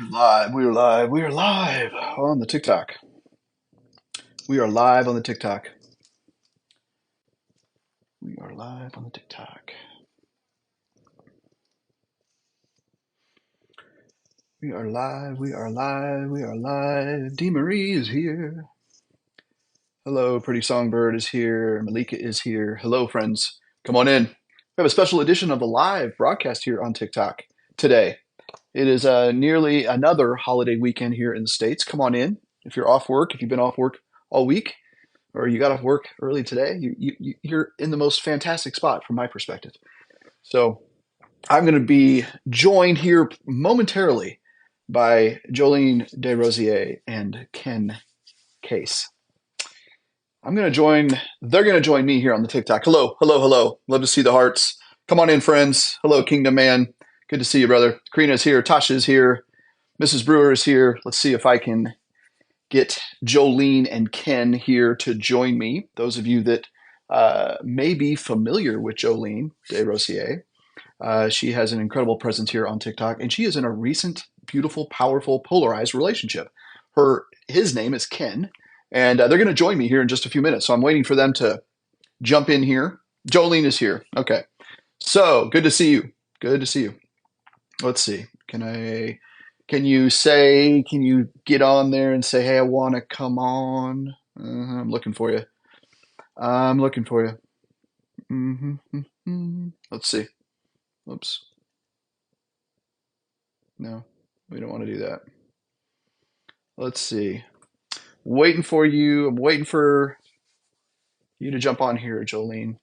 Live. We are live. We are live on the TikTok. We are live on the TikTok. We are live on the TikTok. We are live. We are live. We are live. Dee Marie is here. Hello, Pretty Songbird is here. Malika is here. Hello, friends. Come on in. We have a special edition of the live broadcast here on TikTok today. It is nearly another holiday weekend here in the States. Come on in. If you're off work, if you've been off work all week, or you got off work early today, you're in the most fantastic spot from my perspective. So I'm going to be joined here momentarily by Joleene DesRosiers and Ken Case. They're going to join me here on the TikTok. Hello, hello, hello. Love to see the hearts. Come on in, friends. Hello, Kingdom Man. Good to see you, brother. Karina's here. Tasha's here. Mrs. Brewer is here. Let's see if I can get Joleene and Ken here to join me. Those of you that may be familiar with Joleene DesRosiers, she has an incredible presence here on TikTok, and she is in a recent, beautiful, powerful, polarized relationship. His name is Ken, and they're going to join me here in just a few minutes. So I'm waiting for them to jump in here. Joleene is here. Okay. So good to see you. Good to see you. Let's see. Can you get on there and say, hey, I want to come on? I'm looking for you. I'm looking for you. Let's see. Oops. No, we don't want to do that. Let's see. Waiting for you. I'm waiting for you to jump on here, Joleene.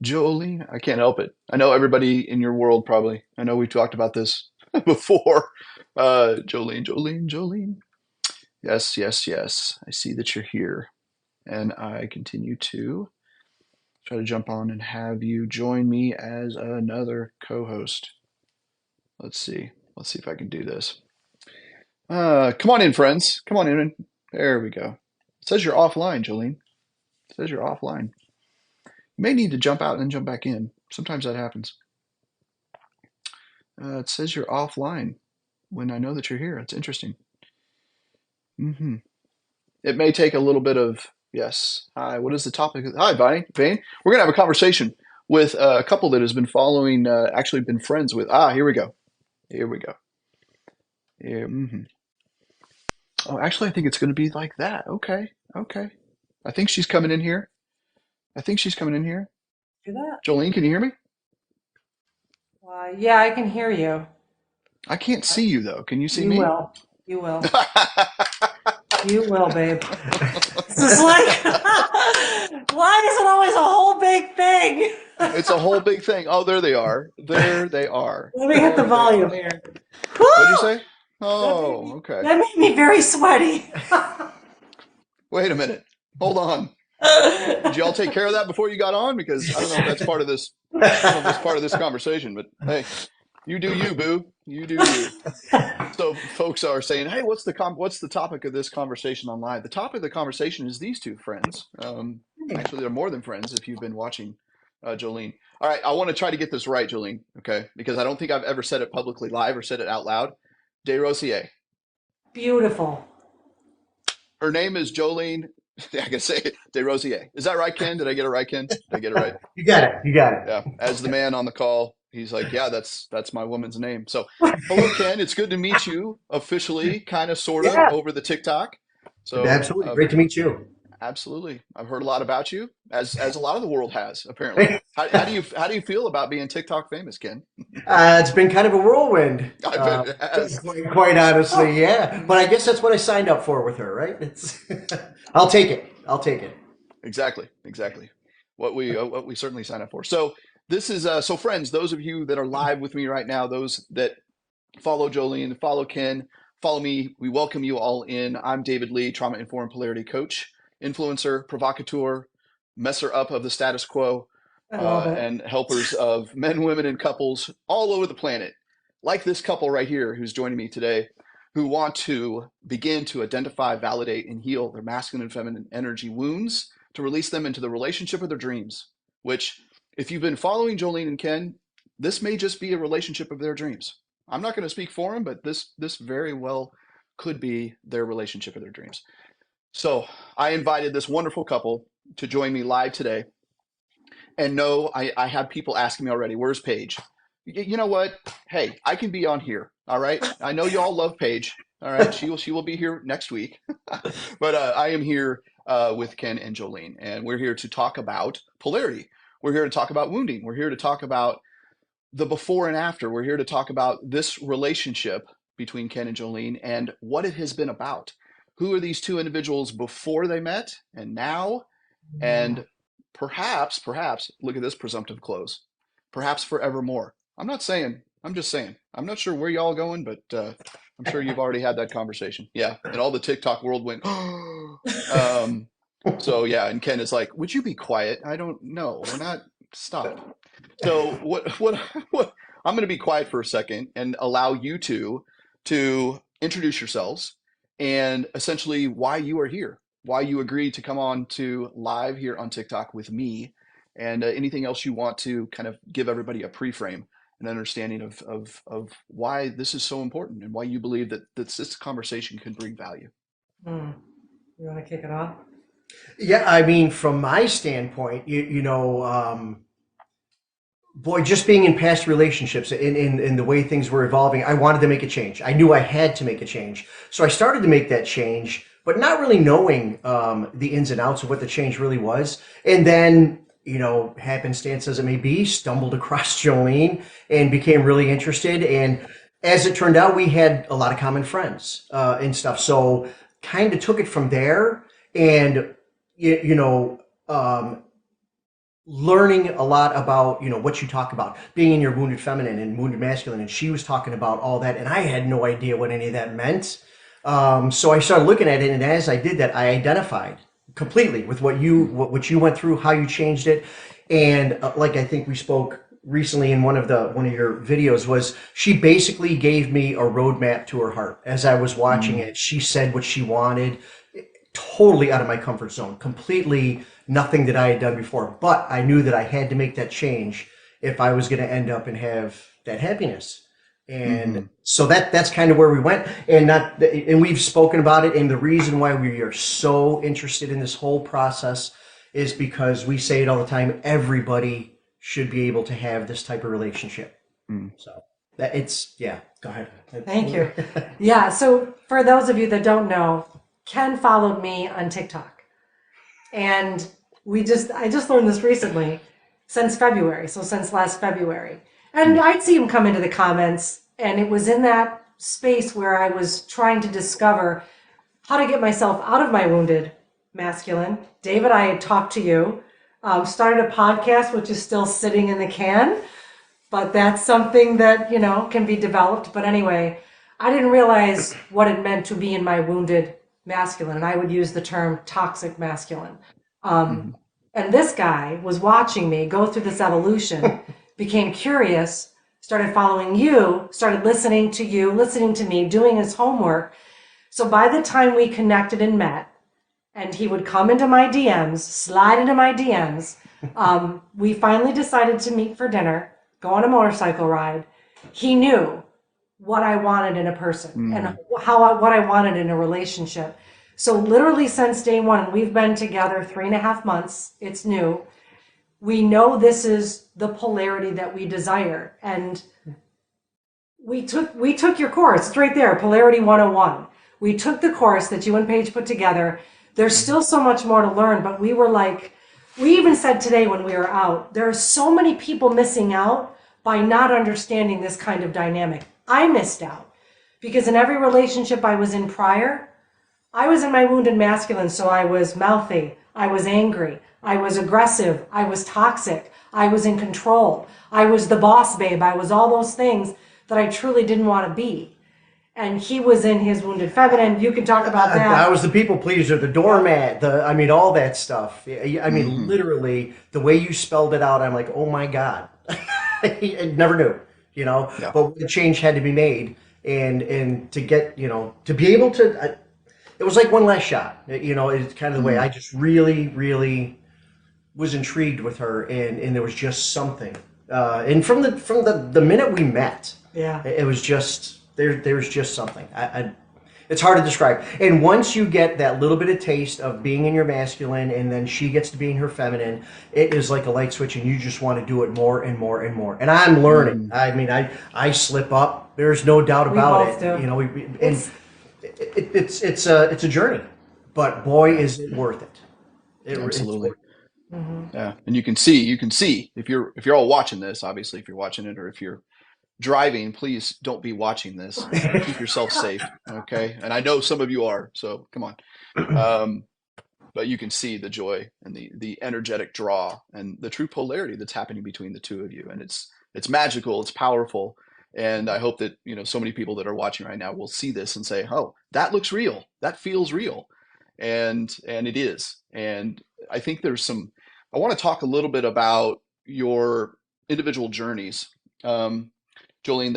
Joleene, I can't help it. I know everybody in your world probably. I know we've talked about this before. Joleene. Yes, yes, yes. I see that you're here. And I continue to try to jump on and have you join me as another co-host. Let's see. Let's see if I can do this. Come on in, friends. Come on in. There we go. It says you're offline, Joleene. It says you're offline. You may need to jump out and then jump back in. Sometimes that happens. It says you're offline when I know that you're here. It's interesting. It may take a little bit of, yes. Hi, what is the topic? Hi, Vane. We're going to have a conversation with a couple that has been following, actually been friends with. Here we go. Here we go. Oh, actually, I think it's going to be like that. Okay. I think she's coming in here. Do that? Joleene, can you hear me? Yeah, I can hear you. I can't see you, though. Can you see You me? will. You will. You will, babe. This is like, why is it always a whole big thing? It's a whole big thing. Oh, there they are. There they are. Let me hit the volume here. What'd you Woo! say? Oh, okay. That made me very sweaty. Wait a minute. Hold on. Did y'all take care of that before you got on? Because I don't know if that's part of this. I don't know if that's part of this conversation. But hey, you do you, boo. You do you. So folks are saying, hey, what's the topic of this conversation online? The topic of the conversation is these two friends. Actually, they're more than friends if you've been watching Joleene. All right, I want to try to get this right, Joleene. Okay, because I don't think I've ever said it publicly live or said it out loud. DesRosiers. Beautiful. Her name is Joleene. I can say it. DesRosiers. Is that right, Ken? Did I get it right, Ken? Did I get it right? You got it. You got it. Yeah. As the man on the call, he's like, yeah, that's my woman's name. So, hello, Ken. It's good to meet you officially, kind of, sort of, over the TikTok. So, Absolutely. Great to meet you. Absolutely. I've heard a lot about you, as a lot of the world has, apparently. How do you feel about being TikTok famous, Ken? It's been kind of a whirlwind. I bet it has. Quite honestly, yeah. But I guess that's what I signed up for with her, right? I'll take it. Exactly. What we certainly sign up for. So this is so friends, those of you that are live with me right now, those that follow Joleene, follow Ken, follow me, we welcome you all in. I'm David Lee, trauma informed polarity coach, influencer, provocateur, messer up of the status quo, and helpers of men, women, and couples all over the planet, like this couple right here who's joining me today, who want to begin to identify, validate, and heal their masculine and feminine energy wounds to release them into the relationship of their dreams, which, if you've been following Joleene and Ken, this may just be a relationship of their dreams. I'm not going to speak for them, but this very well could be their relationship of their dreams. So I invited this wonderful couple to join me live today. And no, I have people asking me already, where's Paige? You know what? Hey, I can be on here. All right. I know you all love Paige. All right. She will be here next week. But I am here with Ken and Joleene, and we're here to talk about polarity. We're here to talk about wounding. We're here to talk about the before and after. We're here to talk about this relationship between Ken and Joleene and what it has been about. Who are these two individuals before they met and now? And perhaps, look at this presumptive close, perhaps forevermore. I'm not saying, I'm just saying. I'm not sure where y'all going, but I'm sure you've already had that conversation. Yeah, and all the TikTok world went, so yeah, and Ken is like, would you be quiet? I don't know. We're not, stop. So what I'm going to be quiet for a second and allow you two to introduce yourselves and essentially why you are here, why you agreed to come on to live here on TikTok with me, and anything else you want to kind of give everybody a pre-frame, an understanding of why this is so important and why you believe that this conversation can bring value. You want to kick it off? Yeah, I mean, from my standpoint, boy, just being in past relationships in the way things were evolving, I wanted to make a change. I knew I had to make a change. So I started to make that change, but not really knowing the ins and outs of what the change really was. And then, happenstance as it may be, stumbled across Joleene and became really interested. And as it turned out, we had a lot of common friends and stuff. So kind of took it from there and, learning a lot about, what you talk about, being in your wounded feminine and wounded masculine. And she was talking about all that. And I had no idea what any of that meant. So I started looking at it. And as I did that, I identified completely with what you went through, how you changed it. And like I think we spoke recently in one of your videos, was she basically gave me a roadmap to her heart. As I was watching it, she said what she wanted, totally out of my comfort zone, completely nothing that I had done before. But I knew that I had to make that change if I was going to end up and have that happiness. And so that's kind of where we went. And we've spoken about it. And the reason why we are so interested in this whole process is because we say it all the time. Everybody should be able to have this type of relationship. So go ahead. Thank you. Yeah. So for those of you that don't know, Ken followed me on TikTok, and I just learned this recently, since February. So since last February, and I'd see him come into the comments, and it was in that space where I was trying to discover how to get myself out of my wounded masculine. David, I had talked to you, started a podcast, which is still sitting in the can, but that's something that, can be developed. But anyway, I didn't realize what it meant to be in my wounded masculine, and I would use the term toxic masculine. And this guy was watching me go through this evolution, became curious, started following you, started listening to you, listening to me, doing his homework. So by the time we connected and met, and he would come into my DMs, slide into my DMs, we finally decided to meet for dinner, go on a motorcycle ride. He knew what I wanted in a person and what I wanted in a relationship. So literally since day one, we've been together 3.5 months. It's new. We know this is the polarity that we desire. And we took your course. It's right there, Polarity 101. We took the course that you and Paige put together. There's still so much more to learn, but we were like, we even said today when we were out, there are so many people missing out by not understanding this kind of dynamic. I missed out because in every relationship I was in prior, I was in my wounded masculine. So I was mouthy, I was angry, I was aggressive, I was toxic, I was in control, I was the boss babe, I was all those things that I truly didn't want to be. And he was in his wounded feminine. You can talk about that. I was the people pleaser, the doormat, all that stuff. I mean, literally, the way you spelled it out, I'm like, oh my God. I never knew, Yeah. but the change had to be made. And to get, to be able to, it was like one last shot. It's kind of the way I just really, really was intrigued with her. And there was just something And from the minute we met, Yeah. it was just there's just something. It's hard to describe. And once you get that little bit of taste of being in your masculine, and then she gets to be in her feminine, it is like a light switch, and you just want to do it more and more and more. And I'm learning. Mm, I mean, I slip up. There's no doubt We about both it. do. You know, and It's it's a journey, but boy, is it worth it. It's absolutely. worth Yeah. And you can see if you're all watching this, obviously, if you're watching it or if you're driving, please don't be watching this. Keep yourself safe. Okay. And I know some of you are, so come on. Um, but you can see the joy and the energetic draw and the true polarity that's happening between the two of you. And it's magical, it's powerful. And I hope that, so many people that are watching right now will see this and say, oh, that looks real. That feels real. And it is. And I think I want to talk a little bit about your individual journeys. Joleene,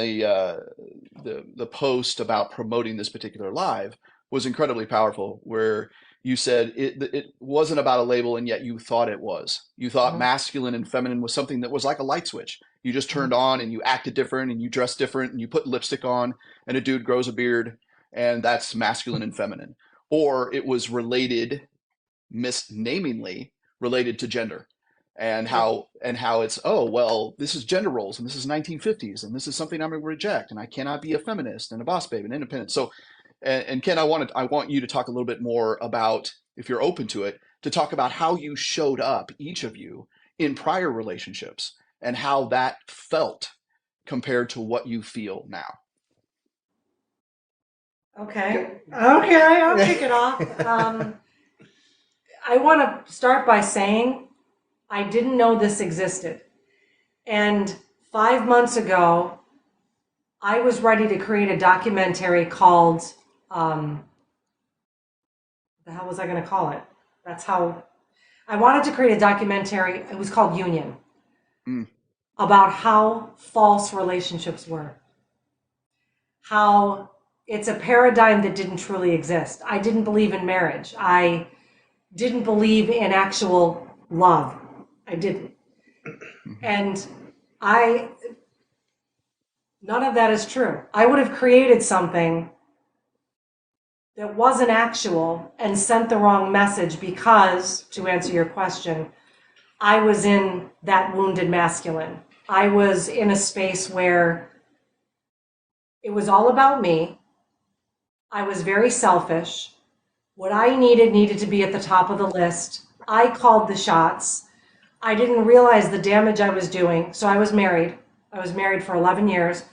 the post about promoting this particular live was incredibly powerful, where you said it wasn't about a label, and yet you thought it was. You thought Mhm. masculine and feminine was something that was like a light switch. You just turned on and you acted different and you dressed different and you put lipstick on and a dude grows a beard and that's masculine and feminine. Or it was related, misnamingly related to gender, Yep. and how it's, oh well, this is gender roles and this is 1950s and this is something I'm going to reject and I cannot be a feminist and a boss babe and independent. So and Ken, I want you to talk a little bit more about, if you're open to it, to talk about how you showed up, each of you, in prior relationships and how that felt compared to what you feel now. Okay. Okay, I'll kick it off. it. I want to start by saying I didn't know this existed. And 5 months ago, I was ready to create a documentary called, the hell was I going to call it? That's how I wanted to create a documentary. It was called Union, Mm, about how false relationships were, how it's a paradigm that didn't truly exist. I didn't believe in marriage. I didn't believe in actual love. I didn't. mhm, And I, none of that is true. I would have created something that wasn't actual and sent the wrong message because, to answer your question, I was in that wounded masculine. I was in a space where it was all about me. I was very selfish. What I needed to be at the top of the list. I called the shots. I didn't realize the damage I was doing. So I was married. I was married for 11 years.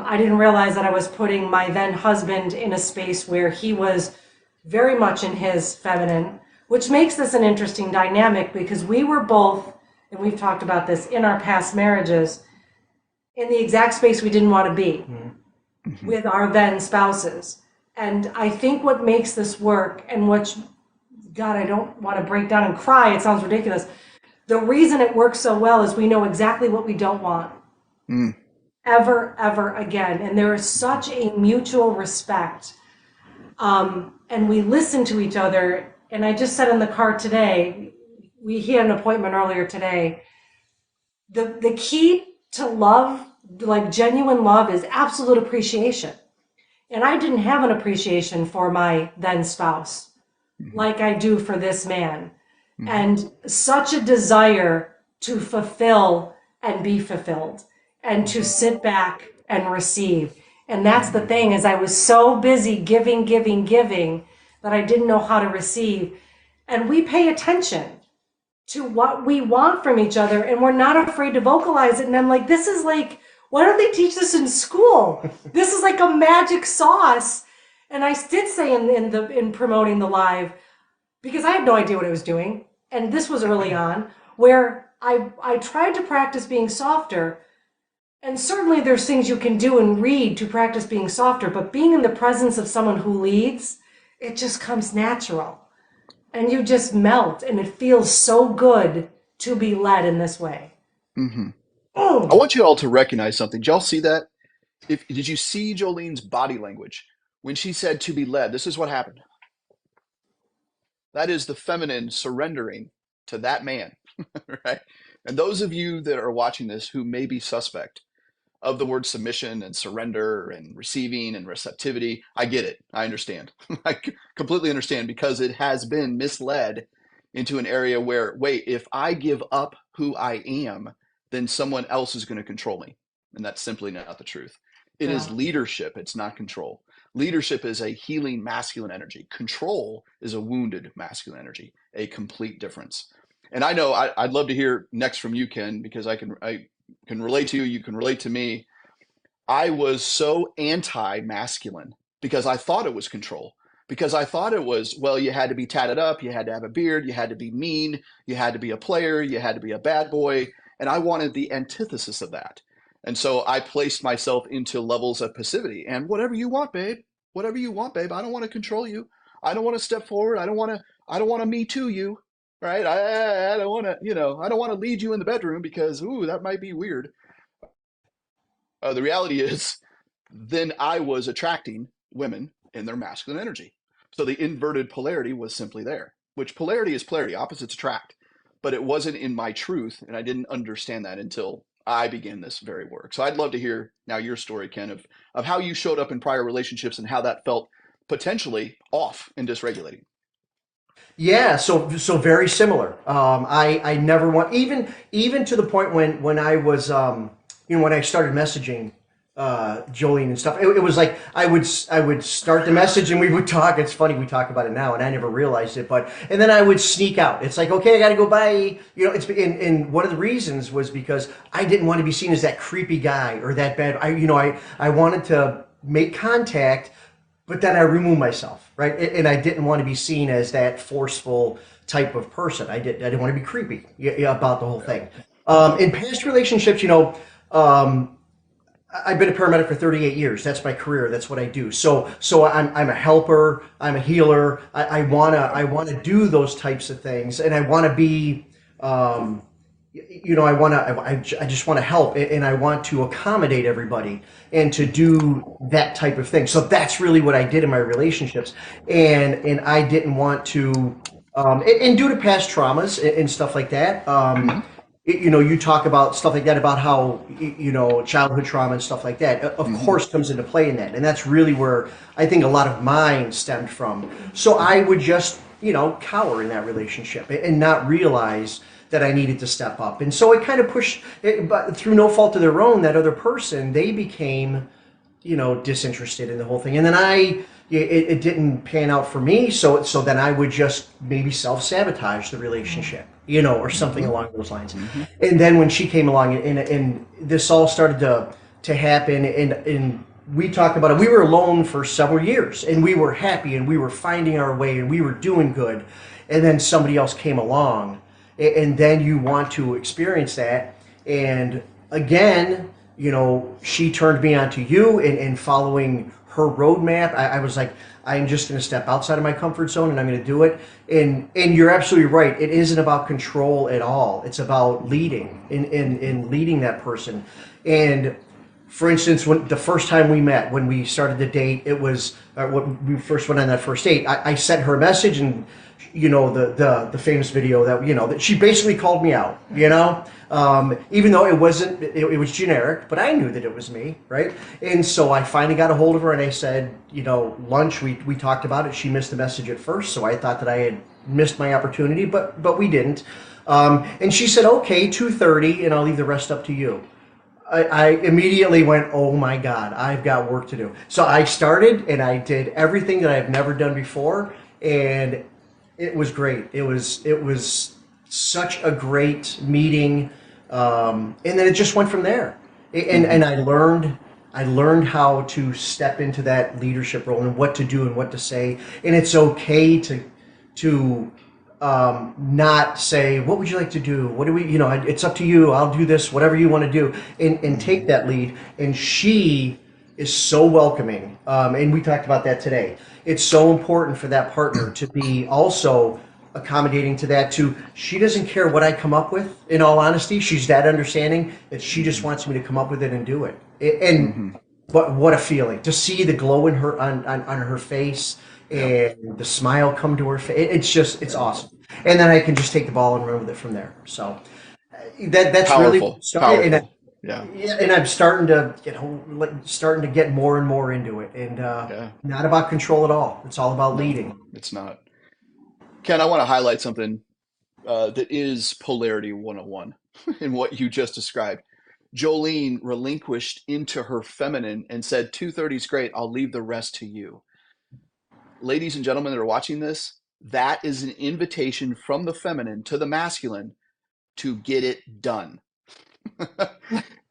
I didn't realize that I was putting my then husband in a space where he was very much in his feminine, which makes this an interesting dynamic because we were both, and we've talked about this in our past marriages, in the exact space we didn't want to be mhm, with our then spouses. And I think what makes this work, and which, God, I don't want to break down and cry, it sounds ridiculous. The reason it works so well is we know exactly what we don't want mm, ever, ever again. And there is mhm, such a mutual respect. And we listen to each other. And I just said in the car today, he had an appointment earlier today. The key to love, like genuine love, is absolute appreciation. And I didn't have an appreciation for my then spouse mhm, like I do for this man. mhm, And such a desire to fulfill and be fulfilled and to mhm, sit back and receive. And that's the mhm, thing, is I was so busy giving, giving, giving that I didn't know how to receive. And we pay attention to what we want from each other and we're not afraid to vocalize it. And I'm like, this is like, why don't they teach this in school? This is like a magic sauce. And I did say in promoting the live, because I had no idea what I was doing, and this was early on, where I tried to practice being softer. And certainly there's things you can do and read to practice being softer, but being in the presence of someone who leads, it just comes natural. And you just melt, and it feels so good to be led in this way. mhm. I Oh, want you all to recognize something. Did y'all see that? Did you see Jolene's body language when she said to be led? This is what happened. That is the feminine surrendering to that man, right? And those of you that are watching this who may be suspect of the word submission and surrender and receiving and receptivity, I get it. I understand. I completely understand, because it has been misled into an area where, wait, if I give up who I am, then someone else is going to control me. And that's simply not the truth. It is Yeah. leadership. It's not control. Leadership is a healing masculine energy. Control is a wounded masculine energy, a complete difference. And I know I'd love to hear next from you, Ken, because I can relate to you. You can relate to me. I was so anti-masculine because I thought it was control. Because I thought it was, well, you had to be tatted up, you had to have a beard, you had to be mean, you had to be a player, you had to be a bad boy. And I wanted the antithesis of that. And so I placed myself into levels of passivity. And whatever you want, babe, whatever you want, babe. I don't want to control you. I don't want to step forward. I don't want to me too you. Right? I don't want to, I don't want to lead you in the bedroom because, ooh, that might be weird. The reality is, then I was attracting women in their masculine energy. So the inverted polarity was simply there, which polarity is polarity, opposites attract. But it wasn't in my truth, and I didn't understand that until I began this very work. So I'd love to hear now your story, Ken, of how you showed up in prior relationships and how that felt potentially off and dysregulating. Yeah, so very similar. I never want, even to the point when I was when I started messaging Joleene and stuff. It was like I would start the message and we would talk. It's funny we talk about it now, and I never realized it. But and then I would sneak out. It's like, okay, I got to go by. And one of the reasons was because I didn't want to be seen as that creepy guy or that bad. I wanted to make contact, but then I remove myself, right? And I didn't want to be seen as that forceful type of person. I didn't want to be creepy, about the whole thing. In past relationships, I've been a paramedic for 38 years. That's my career. That's what I do. So I'm a helper. I'm a healer. I wanna do those types of things, and I want to be, I just want to help, and I want to accommodate everybody and to do that type of thing. So that's really what I did in my relationships, and I didn't want to, and due to past traumas and stuff like that. Mm-hmm. You talk about stuff like that, about how, childhood trauma and stuff like that, of Mm-hmm. course, comes into play in that. And that's really where I think a lot of mine stemmed from. So I would just, cower in that relationship and not realize that I needed to step up. And so it kind of pushed it, but through no fault of their own, that other person, they became, disinterested in the whole thing. And then it didn't pan out for me. So then I would just maybe self-sabotage the relationship, or something Mm-hmm. along those lines. Mm-hmm. And then when she came along, and this all started to happen, and we talked about it. We were alone for several years, and we were happy, and we were finding our way, and we were doing good. And then somebody else came along, and then you want to experience that. And again, she turned me on to you, and following her roadmap, I was like, I'm just going to step outside of my comfort zone, and I'm going to do it. And you're absolutely right. It isn't about control at all. It's about leading, in leading that person. And for instance, when the first time we met, when we started the date, it was, when we first went on that first date. I sent her a message, and the famous video that, that she basically called me out. Even though it wasn't, it was generic, but I knew that it was me, right? And so I finally got a hold of her, and I said, lunch. We talked about it. She missed the message at first, so I thought that I had missed my opportunity, but we didn't. And she said, okay, 2:30, and I'll leave the rest up to you. I immediately went, oh my God, I've got work to do. So I started, and I did everything that I've never done before, and it was great. It was such a great meeting, and then it just went from there. And I learned how to step into that leadership role, and what to do and what to say. And it's okay to not say, what would you like to do? What do we, it's up to you. I'll do this, whatever you want to do, and take that lead. And she is so welcoming. And we talked about that today. It's so important for that partner to be also accommodating to that too. She doesn't care what I come up with. In all honesty, she's that understanding that she just wants me to come up with it and do it. And Mm-hmm. but what a feeling to see the glow in her, on her face, Yep. and the smile come to her face. It's awesome. And then I can just take the ball and run with it from there. So That's really what Powerful, it started, and powerful. Yeah, yeah, and I'm starting to, starting to get more into it, and yeah. not about control at all. It's all about No, leading. it's not. Ken, I want to highlight something that is polarity 101 in what you just described. Joleene relinquished into her feminine and said, 2:30 is great. I'll leave the rest to you. Ladies and gentlemen that are watching this, that is an invitation from the feminine to the masculine to get it done.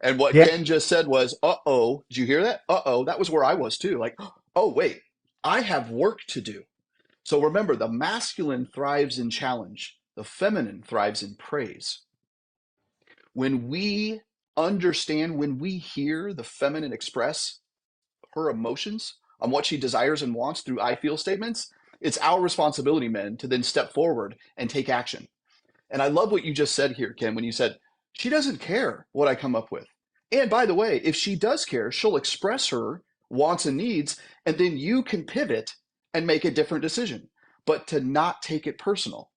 And what Yeah, Ken just said was, uh-oh, did you hear that? Uh-oh, that was where I was too. Like, oh, wait, I have work to do. So remember, the masculine thrives in challenge, the feminine thrives in praise. When we understand, when we hear the feminine express her emotions on what she desires and wants through I feel statements, it's our responsibility, men, to then step forward and take action. And I love what you just said here, Ken, when you said, she doesn't care what I come up with. And by the way, if she does care, she'll express her wants and needs, and then you can pivot and make a different decision. But to not take it personal.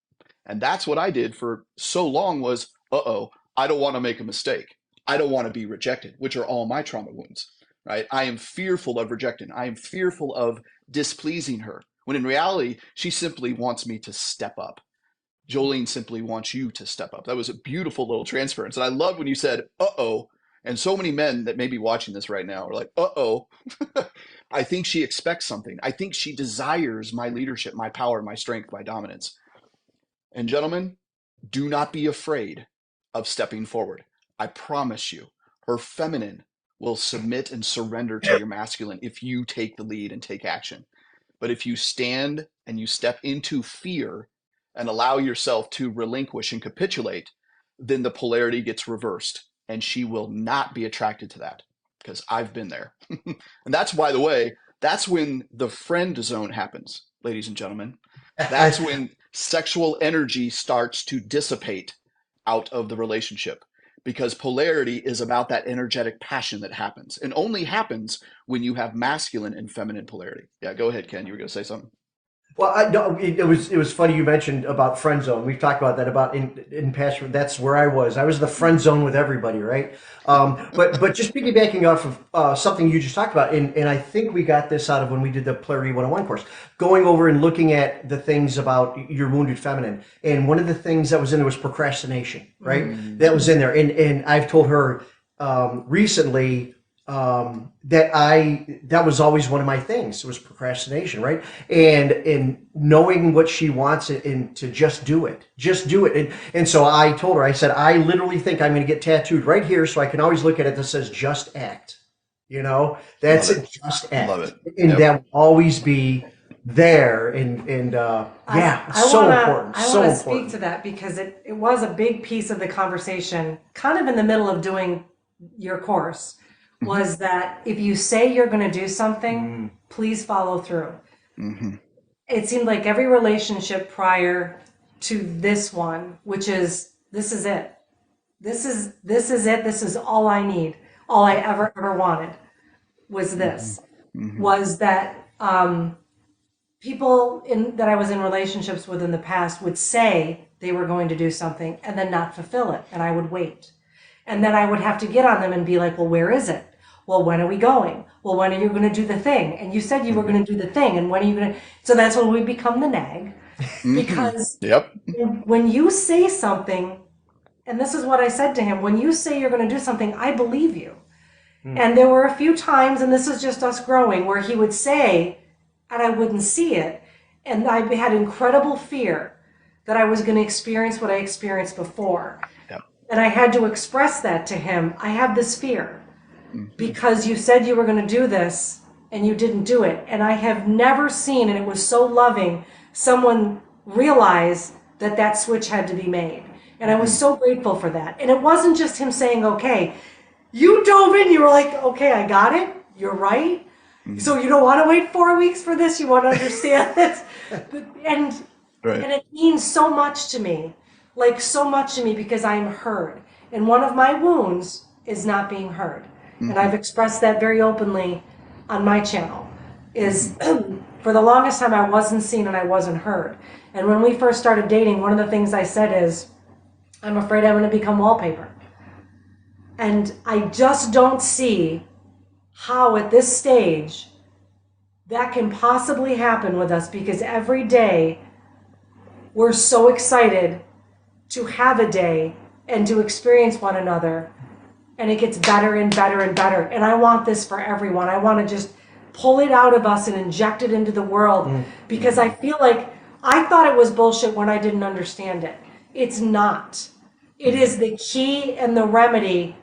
And that's what I did for so long was, uh-oh, I don't want to make a mistake. I don't want to be rejected, which are all my trauma wounds, right? I am fearful of rejection. I am fearful of displeasing her, when in reality, she simply wants me to step up. Joleene simply wants you to step up. That was a beautiful little transference. And I love when you said, uh-oh. And so many men that may be watching this right now are like, uh-oh, I think she expects something. I think she desires my leadership, my power, my strength, my dominance. And gentlemen, do not be afraid of stepping forward. I promise you, her feminine will submit and surrender to your masculine if you take the lead and take action. But if you stand and you step into fear and allow yourself to relinquish and capitulate, then the polarity gets reversed and she will not be attracted to that because I've been there. And that's, by the way, that's when the friend zone happens, ladies and gentlemen. That's when sexual energy starts to dissipate out of the relationship because polarity is about that energetic passion that happens and only happens when you have masculine and feminine polarity. Yeah, go ahead, Ken. You were going to say something. well, no, it was funny you mentioned about friend zone. We've talked about that about in past. That's where I was. I was the friend zone with everybody, right? But just piggybacking off of something you just talked about, and I think we got this out of when we did the Polarity 101 course, going over and looking at the things about your wounded feminine. And one of the things that was in there was procrastination, right? That was in there, and I've told her recently that was always one of my things was procrastination, right? And in knowing what she wants and to just do it, and so I told her, I said, I literally think I'm going to get tattooed right here so I can always look at it that says just act. That's Love it, it. just Love act, it. and Yep. that will always be there. And yeah, I so wanna important, I so wanna speak important. to that because it was a big piece of the conversation, kind of in the middle of doing your course, Mm-hmm. was that if you say you're going to do something, Mm, please follow through. Mm-hmm. It seemed like every relationship prior to this one, which is this is it. This is it. This is all I need. All I ever wanted was Mm-hmm. this. Mm-hmm. Was that people that I was in relationships with in the past would say they were going to do something and then not fulfill it, and I would wait. And then I would have to get on them and be like, well, where is it? Well, when are we going? Well, when are you going to do the thing? And you said you were going to do the thing, and when are you going to? So that's when we become the nag. Mm-hmm. Because Yep. when you say something, and this is what I said to him, when you say you're going to do something, I believe you. mm, And there were a few times, and this is just us growing, where he would say, and I wouldn't see it. And I had incredible fear that I was going to experience what I experienced before. Yep. And I had to express that to him. I have this fear Mm-hmm. because you said you were going to do this and you didn't do it. And I have never seen, and it was so loving, someone realize that that switch had to be made. And I was so grateful for that. And it wasn't just him saying, okay, you dove in, you were like, okay, I got it. You're right. Mm-hmm. So you don't want to wait 4 weeks for this. You want to understand this. And Right. and it means so much to me, like so much to me because I'm heard. And one of my wounds is not being heard. And Mm-hmm. I've expressed that very openly on my channel. Mm-hmm. Is for the longest time I wasn't seen and I wasn't heard. And when we first started dating, one of the things I said is, I'm afraid I'm going to become wallpaper. And I just don't see how at this stage that can possibly happen with us, because every day we're so excited to have a day and to experience one another, and it gets better and better and better. And I want this for everyone. I want to just pull it out of us and inject it into the world, because I feel like I thought it was bullshit when I didn't understand it. It's not. It is the key and the remedy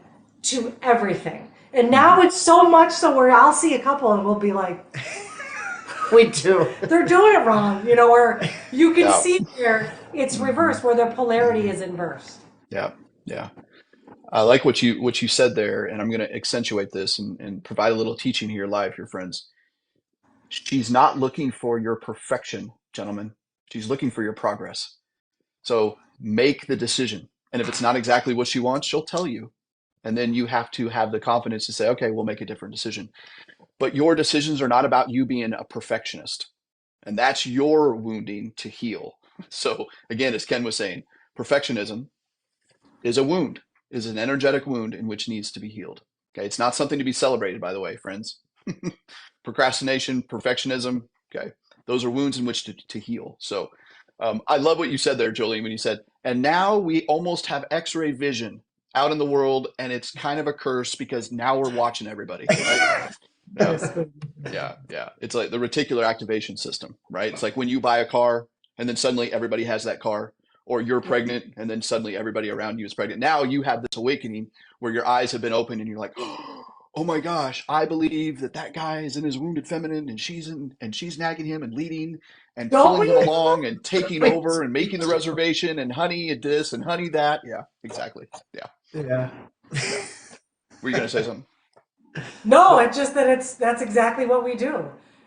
to everything. And now it's so much so where I'll see a couple and we'll be like, We do. they're doing it wrong, you know, or you can Yeah. see where it's reversed, where their polarity is inversed. Yeah. Yeah. I like what you said there, and I'm going to accentuate this and provide a little teaching here live here, friends. She's not looking for your perfection, gentlemen. She's looking for your progress. So make the decision. And if it's not exactly what she wants, she'll tell you. And then you have to have the confidence to say, okay, we'll make a different decision. But your decisions are not about you being a perfectionist. And that's your wounding to heal. So again, as Ken was saying, perfectionism is a wound, is an energetic wound in which needs to be healed. Okay, it's not something to be celebrated, by the way, friends. Procrastination, perfectionism, okay, those are wounds in which to heal. So I love what you said there, Joleene, when you said, and now we almost have X-ray vision out in the world, and it's kind of a curse because now we're watching everybody, right? Yeah, yeah. It's like the reticular activation system, right? It's like when you buy a car and then suddenly everybody has that car, or you're pregnant and then suddenly everybody around you is pregnant. Now you have this awakening where your eyes have been opened and you're like, oh my gosh, I believe that guy is in his wounded feminine and she's nagging him and leading and Don't pulling him we? along and taking over and making the reservation and honey and this and honey that. Yeah, exactly. Yeah. Yeah. Yeah. Were you going to say something? No, it's just that that's exactly what we do.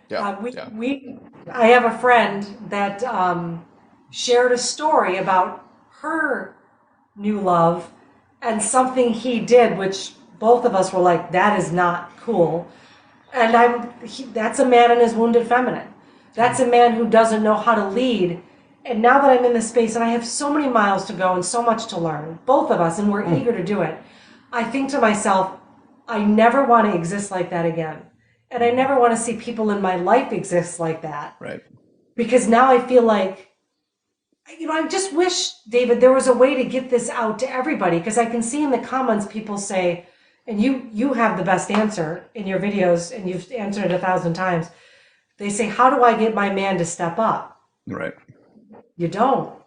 Yeah. We Yeah. we I have a friend that shared a story about her new love and something he did, which both of us were like, that is not cool. And that's a man in his wounded feminine. That's a man who doesn't know how to lead. And now that I'm in this space and I have so many miles to go and so much to learn, both of us, and we're eager to do it, I think to myself, I never want to exist like that again. And I never want to see people in my life exist like that. Right. Because now I feel like, you know, I just wish, David, there was a way to get this out to everybody. Because I can see in the comments people say, and you have the best answer in your videos, and you've answered it 1,000 times. They say, how do I get my man to step up? Right. You don't.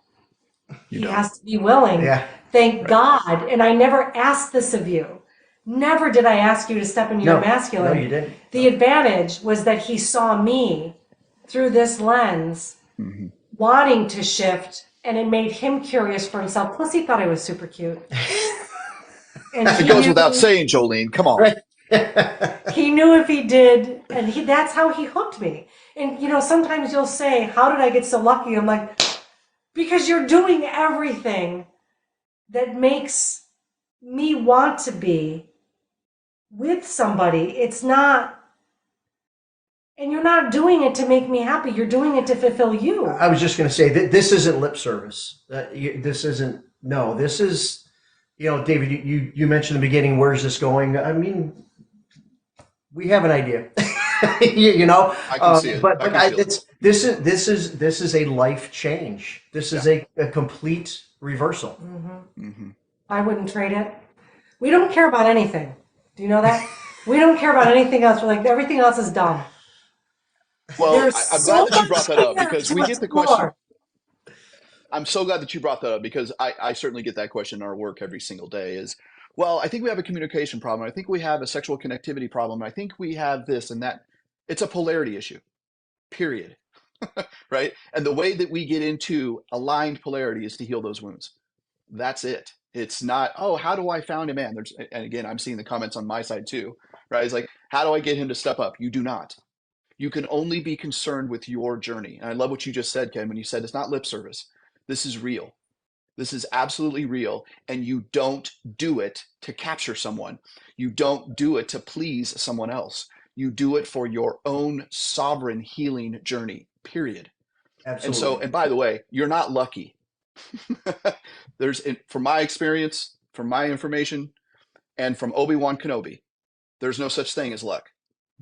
You He don't. has to be willing. Yeah. Thank God. And I never asked this of you. Never did I ask you to step into your masculine. No, you didn't. The advantage was that he saw me through this lens, wanting to shift, and it made him curious for himself. Plus, he thought I was super cute. And It goes without saying, Joleene. Come on. Right. he knew if he did, and that's how he hooked me. And you know, sometimes you'll say, how did I get so lucky? I'm like, because you're doing everything that makes me want to be with somebody. It's not, and you're not doing it to make me happy. You're doing it to fulfill you. I was just going to say that this isn't lip service. This isn't, no, this is, you know, David, you mentioned in the beginning, where's this going? I mean, we have an idea, you know, I can see it. but I can feel it. this is a life change. This is a complete reversal. I wouldn't trade it. We don't care about anything. Do you know that? We don't care about anything else. We're like, everything else is dumb. Well, There's I'm so glad that you brought that up much because to we get the explore. question. I'm so glad that you brought that up because I certainly get that question in our work every single day is, well, I think we have a communication problem. I think we have a sexual connectivity problem. I think we have this and that. It's a polarity issue, period. Right? And the way that we get into aligned polarity is to heal those wounds. That's it. It's not, oh, how do I find a man? And again, I'm seeing the comments on my side too, right? It's like, how do I get him to step up? You do not. You can only be concerned with your journey. And I love what you just said, Ken, when you said it's not lip service. This is real. This is absolutely real. And you don't do it to capture someone. You don't do it to please someone else. You do it for your own sovereign healing journey, period. Absolutely. And by the way, you're not lucky. From my experience, from my information, and from Obi-Wan Kenobi, there's no such thing as luck.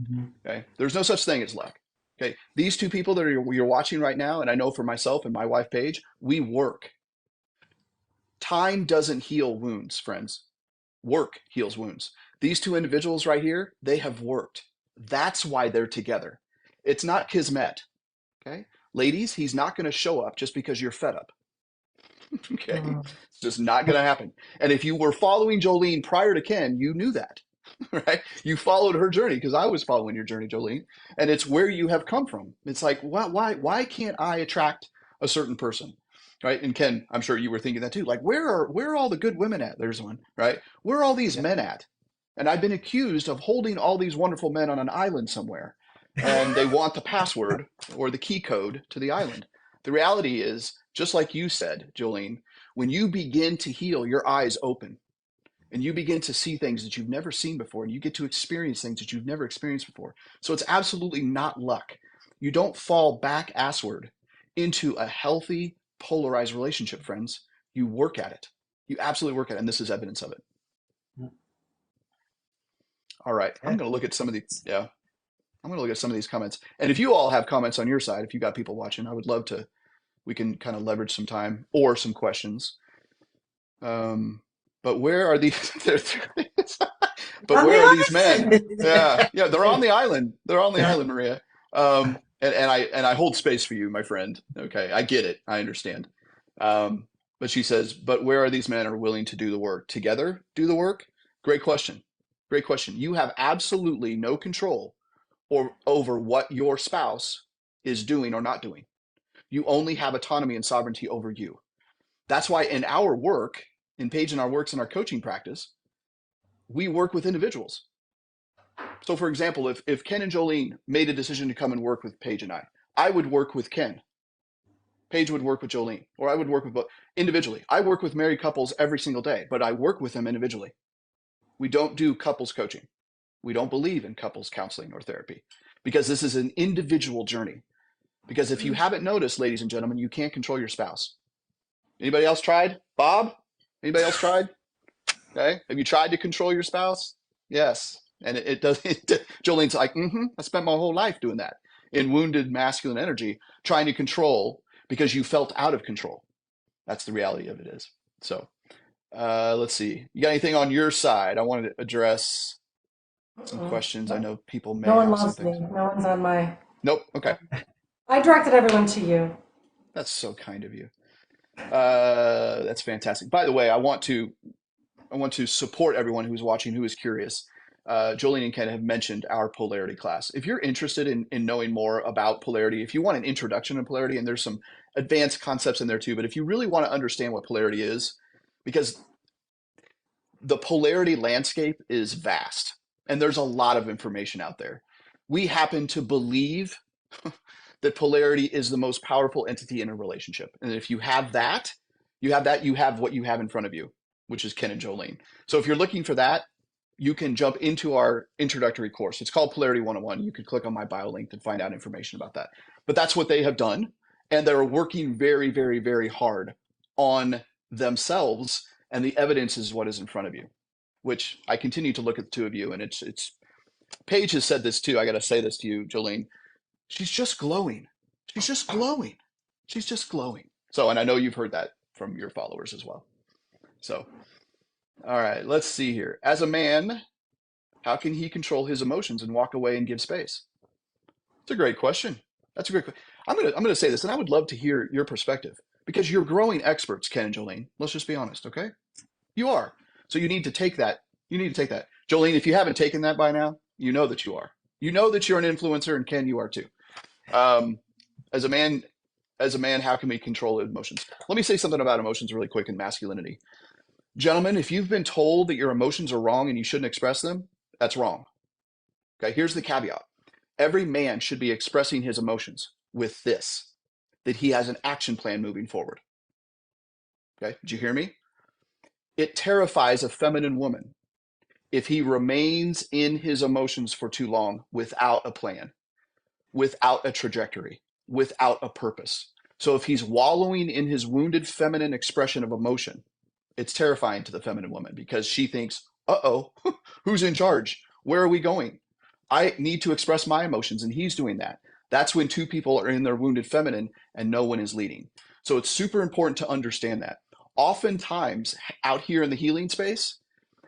Mhm. Okay. There's no such thing as luck. Okay. These two people that you're watching right now, and I know for myself and my wife, Paige, we work. Time doesn't heal wounds, friends. Work heals wounds. These two individuals right here, they have worked. That's why they're together. It's not kismet. Okay. Ladies, he's not going to show up just because you're fed up. Okay. Mm. It's just not going to happen. And if you were following Joleene prior to Ken, you knew that. Right? You followed her journey because I was following your journey, Joleene, and it's where you have come from. It's like, why can't I attract a certain person, right? And Ken, I'm sure you were thinking that too. Like, where are all the good women at? There's one, right? Where are all these men at? And I've been accused of holding all these wonderful men on an island somewhere, and they want the password or the key code to the island. The reality is, just like you said, Joleene, when you begin to heal, your eyes open and you begin to see things that you've never seen before, and you get to experience things that you've never experienced before. So it's absolutely not luck. You don't fall back assward into a healthy, polarized relationship, friends. You work at it. You absolutely work at it, and this is evidence of it. All right, I'm going to look at some of the yeah. I'm going to look at some of these comments, and if you all have comments on your side, if you got people watching, I would love to. We can kind of leverage some time or some questions. But where are these? But On where are these the men? Yeah, island. yeah, they're on the island. They're on the island, Maria. And I hold space for you, my friend. Okay, I get it. I understand. But she says, but where are these men are willing to do the work together? Do the work? Great question. Great question. You have absolutely no control or over what your spouse is doing or not doing. You only have autonomy and sovereignty over you. That's why in our work, in Paige and our works in our coaching practice, we work with individuals. So for example, if Ken and Joleene made a decision to come and work with Paige and I would work with Ken. Paige would work with Joleene, or I would work with both individually. I work with married couples every single day, but I work with them individually. We don't do couples coaching. We don't believe in couples counseling or therapy because this is an individual journey. Because if you haven't noticed, ladies and gentlemen, you can't control your spouse. Anybody else tried? Bob? Anybody else tried? Okay. Have you tried to control your spouse? Yes. And it does. Jolene's like, I spent my whole life doing that in wounded masculine energy, trying to control because you felt out of control. That's the reality of it is. So let's see. You got anything on your side? I wanted to address some questions. I know people may No one have some loves things. me. No one's on my. Nope. Okay. I directed everyone to you. That's so kind of you. That's fantastic. By the way, I want to support everyone who's watching who is curious. Joleene and Ken have mentioned our polarity class. If you're interested in knowing more about polarity, if you want an introduction to polarity, and there's some advanced concepts in there too, but if you really want to understand what polarity is, because the polarity landscape is vast and there's a lot of information out there. We happen to believe that polarity is the most powerful entity in a relationship. And if you have that, you have what you have in front of you, which is Ken and Joleene. So if you're looking for that, you can jump into our introductory course. It's called Polarity 101. You can click on my bio link and find out information about that. But that's what they have done. And they're working very, very, very hard on themselves. And the evidence is what is in front of you, which I continue to look at the two of you. And it's Paige has said this too. I got to say this to you, Joleene. She's just glowing. She's just glowing. She's just glowing. So, and I know you've heard that from your followers as well. So, all right, let's see here. As a man, how can he control his emotions and walk away and give space? It's a great question. That's a great question. I'm gonna say this, and I would love to hear your perspective because you're growing experts, Ken and Joleene. Let's just be honest, okay? You are. So you need to take that. You need to take that. Joleene, if you haven't taken that by now, you know that you are. You know that you're an influencer, and Ken, you are too. Um, as a man, how can we control emotions? Let me say something about emotions really quick and masculinity. Gentlemen, if you've been told that your emotions are wrong and you shouldn't express them, that's wrong. Okay, here's the caveat. Every man should be expressing his emotions with this, that he has an action plan moving forward. Okay, did you hear me? It terrifies a feminine woman if he remains in his emotions for too long without a plan, without a trajectory, without a purpose. So if he's wallowing in his wounded feminine expression of emotion, it's terrifying to the feminine woman because she thinks, uh-oh, who's in charge? Where are we going? I need to express my emotions, and he's doing that. That's when two people are in their wounded feminine and no one is leading. So it's super important to understand that. Oftentimes, out here in the healing space,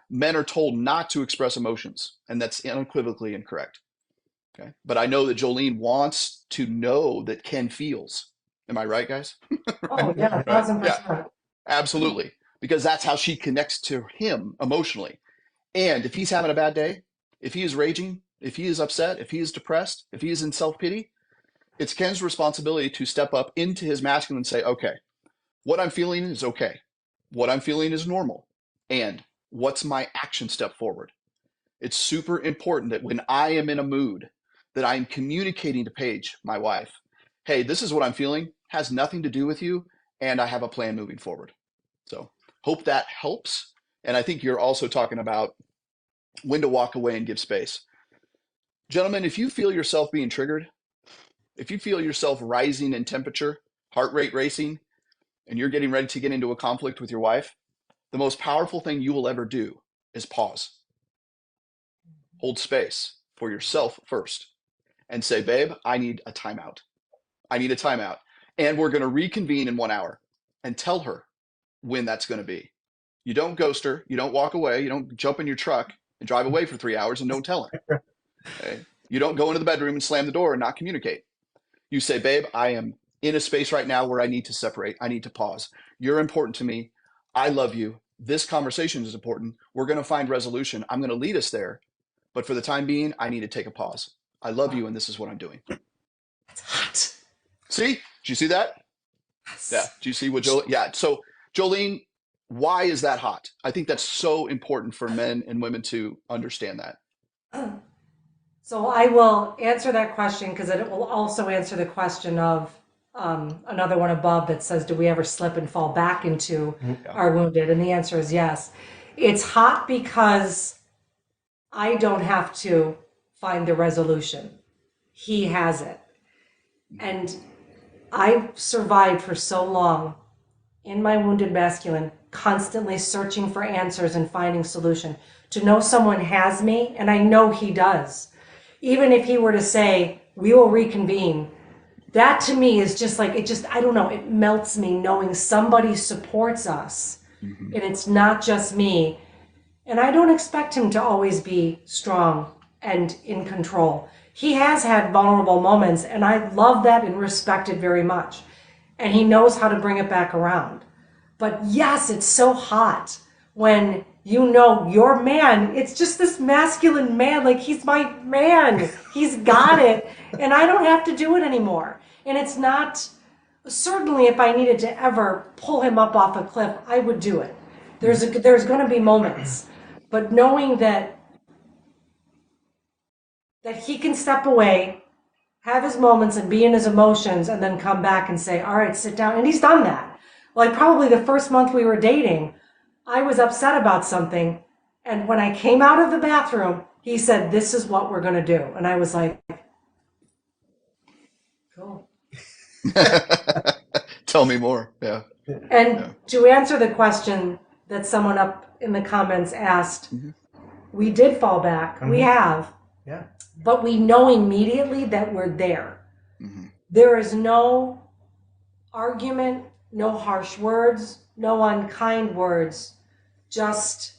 men are told not to express emotions, and that's unequivocally incorrect. Okay. But I know that Joleene wants to know that Ken feels. Am I right, guys? Oh, yeah, Right. Yeah, 1000%. absolutely. Because that's how she connects to him emotionally. And if he's having a bad day, if he is raging, if he is upset, if he is depressed, if he is in self-pity, it's Ken's responsibility to step up into his masculine and say, okay, what I'm feeling is okay. What I'm feeling is normal. And what's my action step forward? It's super important that when I am in a mood, that I'm communicating to Paige, my wife, hey, this is what I'm feeling, has nothing to do with you, and I have a plan moving forward. So hope that helps. And I think you're also talking about when to walk away and give space. Gentlemen, if you feel yourself being triggered, if you feel yourself rising in temperature, heart rate racing, and you're getting ready to get into a conflict with your wife, the most powerful thing you will ever do is pause. Hold space for yourself first and say, babe, I need a timeout. I need a timeout. And we're going to reconvene in 1 hour and tell her when that's going to be. You don't ghost her. You don't walk away. You don't jump in your truck and drive away for 3 hours and don't tell her. Okay? You don't go into the bedroom and slam the door and not communicate. You say, babe, I am in a space right now where I need to separate. I need to pause. You're important to me. I love you. This conversation is important. We're going to find resolution. I'm going to lead us there. But for the time being, I need to take a pause. I love you, and this is what I'm doing. It's hot. See? Did you see that? Yes. Yeah. Do you see what Joleene? Yeah. So, Joleene, why is that hot? I think that's so important for men and women to understand that. So I will answer that question because it will also answer the question of another one above that says, do we ever slip and fall back into our wounded? And the answer is yes. It's hot because I don't have to find the resolution. He has it. And I survived for so long in my wounded masculine, constantly searching for answers and finding solution. To know someone has me, and I know he does. Even if he were to say, we will reconvene, that to me is just like, I don't know, it melts me knowing somebody supports us. Mm-hmm. And it's not just me. And I don't expect him to always be strong and in control. He has had vulnerable moments, and I love that and respect it very much. And he knows how to bring it back around. But yes, it's so hot when you know your man, it's just this masculine man, like he's my man, he's got it, and I don't have to do it anymore. And it's not, certainly if I needed to ever pull him up off a cliff, I would do it. There's going to be moments, but knowing that he can step away, have his moments and be in his emotions, and then come back and say, all right, sit down. And he's done that. Like probably the first month we were dating, I was upset about something. And when I came out of the bathroom, he said, this is what we're going to do. And I was like, cool. Tell me more. Yeah. And to answer the question that someone up in the comments asked, we did fall back. We have. Yeah. But we know immediately that we're there. Mm-hmm. There is no argument, no harsh words, no unkind words. Just,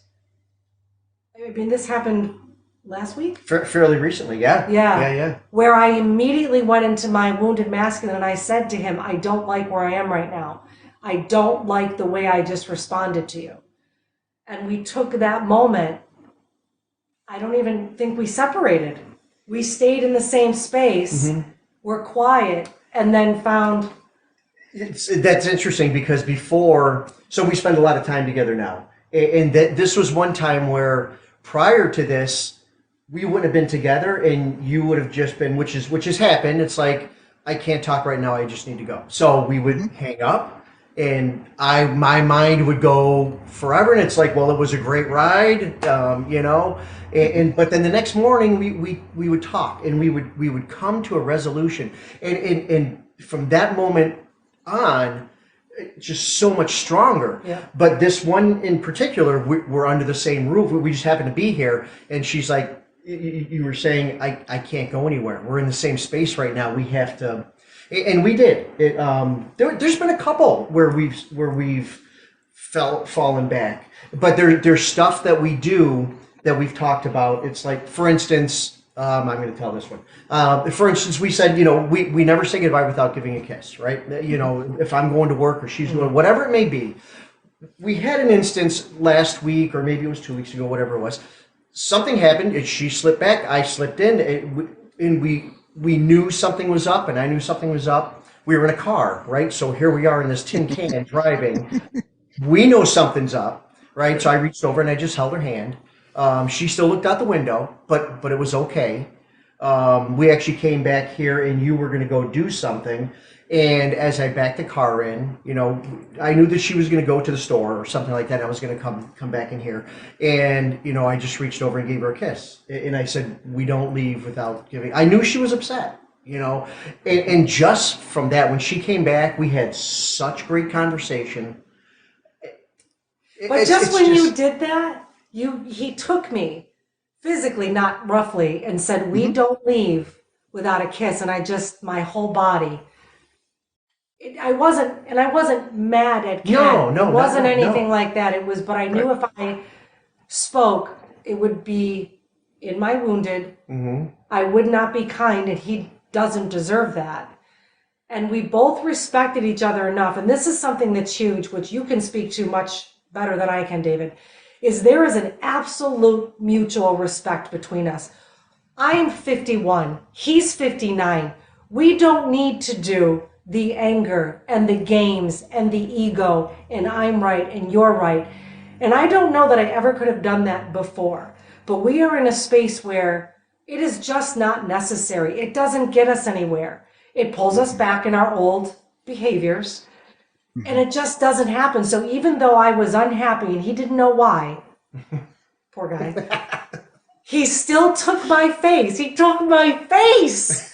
I mean, this happened last week? Fairly recently, yeah. Yeah. Where I immediately went into my wounded masculine and I said to him, I don't like where I am right now. I don't like the way I just responded to you. And we took that moment. I don't even think we separated. We stayed in the same space. Mm-hmm. We're quiet, and then found. That's interesting because before, so we spend a lot of time together now, and this was one time where prior to this, we wouldn't have been together, and you would have just been, which has happened. It's like, I can't talk right now. I just need to go. So we would hang up, and my mind would go forever, and it's like, well, it was a great ride, but then the next morning we would talk, and we would come to a resolution, and from that moment, on, just so much stronger. Yeah. But this one in particular, we're under the same roof. We just happen to be here, and she's like, you were saying, I can't go anywhere. We're in the same space right now. We have to, and we did. There's been a couple where we've fallen back, but there's stuff that we do that we've talked about. It's like, for instance, I'm going to tell this one. For instance, we said, we never say goodbye without giving a kiss, right? If I'm going to work or she's going, whatever it may be. We had an instance last week, or maybe it was 2 weeks ago, whatever it was. Something happened, and she slipped back, I slipped in, and we knew something was up, and I knew something was up. We were in a car, right? So here we are in this tin can driving. We know something's up, right? So I reached over and I just held her hand. She still looked out the window, but it was okay. We actually came back here, and you were going to go do something. And as I backed the car in, I knew that she was going to go to the store or something like that. And I was going to come back in here. And, I just reached over and gave her a kiss. And I said, we don't leave without giving. I knew she was upset, And just from that, when she came back, we had such great conversation. But when you did that, he took me physically, not roughly, and said, we don't leave without a kiss. And my whole body. I wasn't mad at Ken. No, it wasn't anything like that. It was, but I knew if I spoke, it would be in my wounded. I would not be kind, and he doesn't deserve that. And we both respected each other enough. And this is something that's huge, which you can speak to much better than I can, David, is there is an absolute mutual respect between us. I'm 51. He's 59. We don't need to do the anger and the games and the ego and I'm right and you're right. And I don't know that I ever could have done that before, but we are in a space where it is just not necessary. It doesn't get us anywhere. It pulls us back in our old behaviors and it just doesn't happen. So even though I was unhappy and he didn't know why, poor guy, he still took my face. He took my face.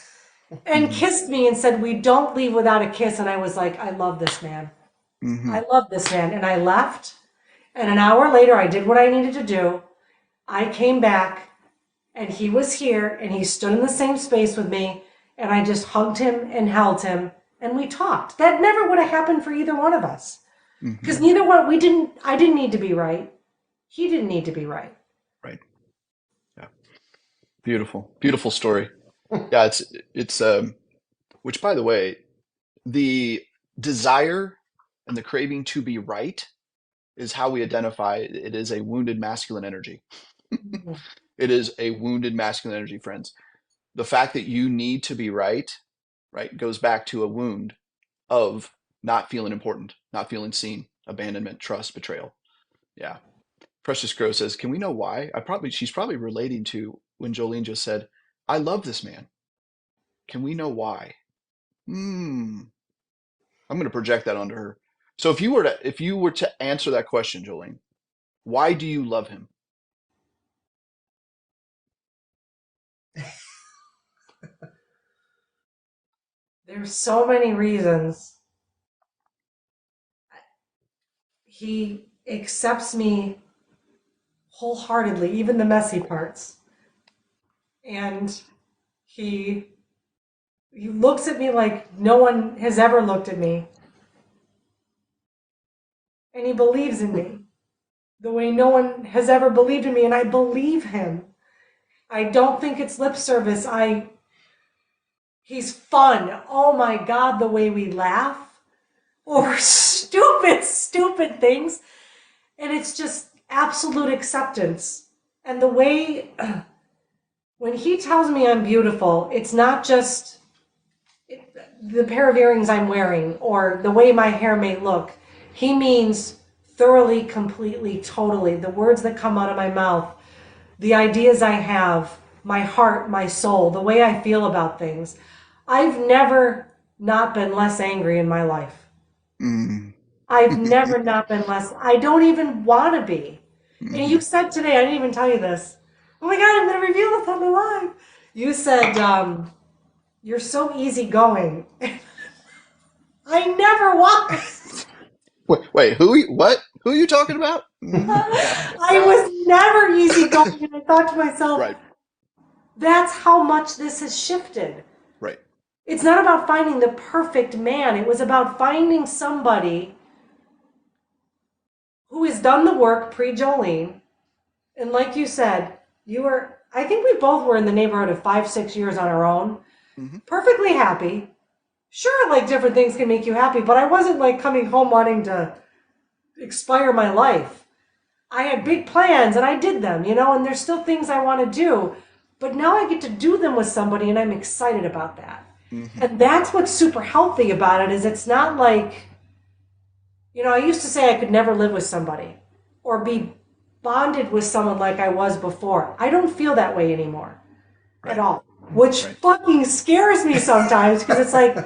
And kissed me and said, we don't leave without a kiss. And I was like, I love this man. I love this man. And I left. And an hour later, I did what I needed to do. I came back and he was here and he stood in the same space with me. And I just hugged him and held him and we talked. That never would have happened for either one of us. Because neither one, I didn't need to be right. He didn't need to be right. Right. Yeah. Beautiful. Beautiful story. Yeah, it's which, by the way, the desire and the craving to be right is how we identify it is a wounded masculine energy. It is a wounded masculine energy, friends. The fact that you need to be right, goes back to a wound of not feeling important, not feeling seen, abandonment, trust, betrayal. Yeah. Precious Grow says, can we know why? She's probably relating to when Joleene just said, I love this man. Can we know why? I'm going to project that onto her. So if you were to answer that question, Joleene, why do you love him? There's so many reasons. He accepts me wholeheartedly, even the messy parts. And he looks at me like no one has ever looked at me. And he believes in me the way no one has ever believed in me. And I believe him. I don't think it's lip service. He's fun. Oh my God, the way we laugh over stupid things. And it's just absolute acceptance. And the way, when he tells me I'm beautiful, it's not just the pair of earrings I'm wearing or the way my hair may look. He means thoroughly, completely, totally. The words that come out of my mouth, the ideas I have, my heart, my soul, the way I feel about things. I've never not been less angry in my life. I've never not been less. I don't even want to be. And you said today, I didn't even tell you this. Oh my God, I'm going to reveal this on the live. You said, you're so easygoing. I never was. Wait, what? Who are you talking about? Yeah, I yeah, was never easygoing, and I thought to myself, right, that's how much this has shifted. right. It's not about finding the perfect man. It was about finding somebody who has done the work pre Joleene. And like you said, I think we both were in the neighborhood of 5, 6 years on our own, Hmm. perfectly happy. Sure, like different things can make you happy, but I wasn't like coming home wanting to expire my life. I had big plans and I did them, and there's still things I want to do. But now I get to do them with somebody and I'm excited about that. Hmm. And that's what's super healthy about it is it's not like, I used to say I could never live with somebody or be bonded with someone like I was before. I don't feel that way anymore at Right, all, which right. fucking scares me sometimes because it's like,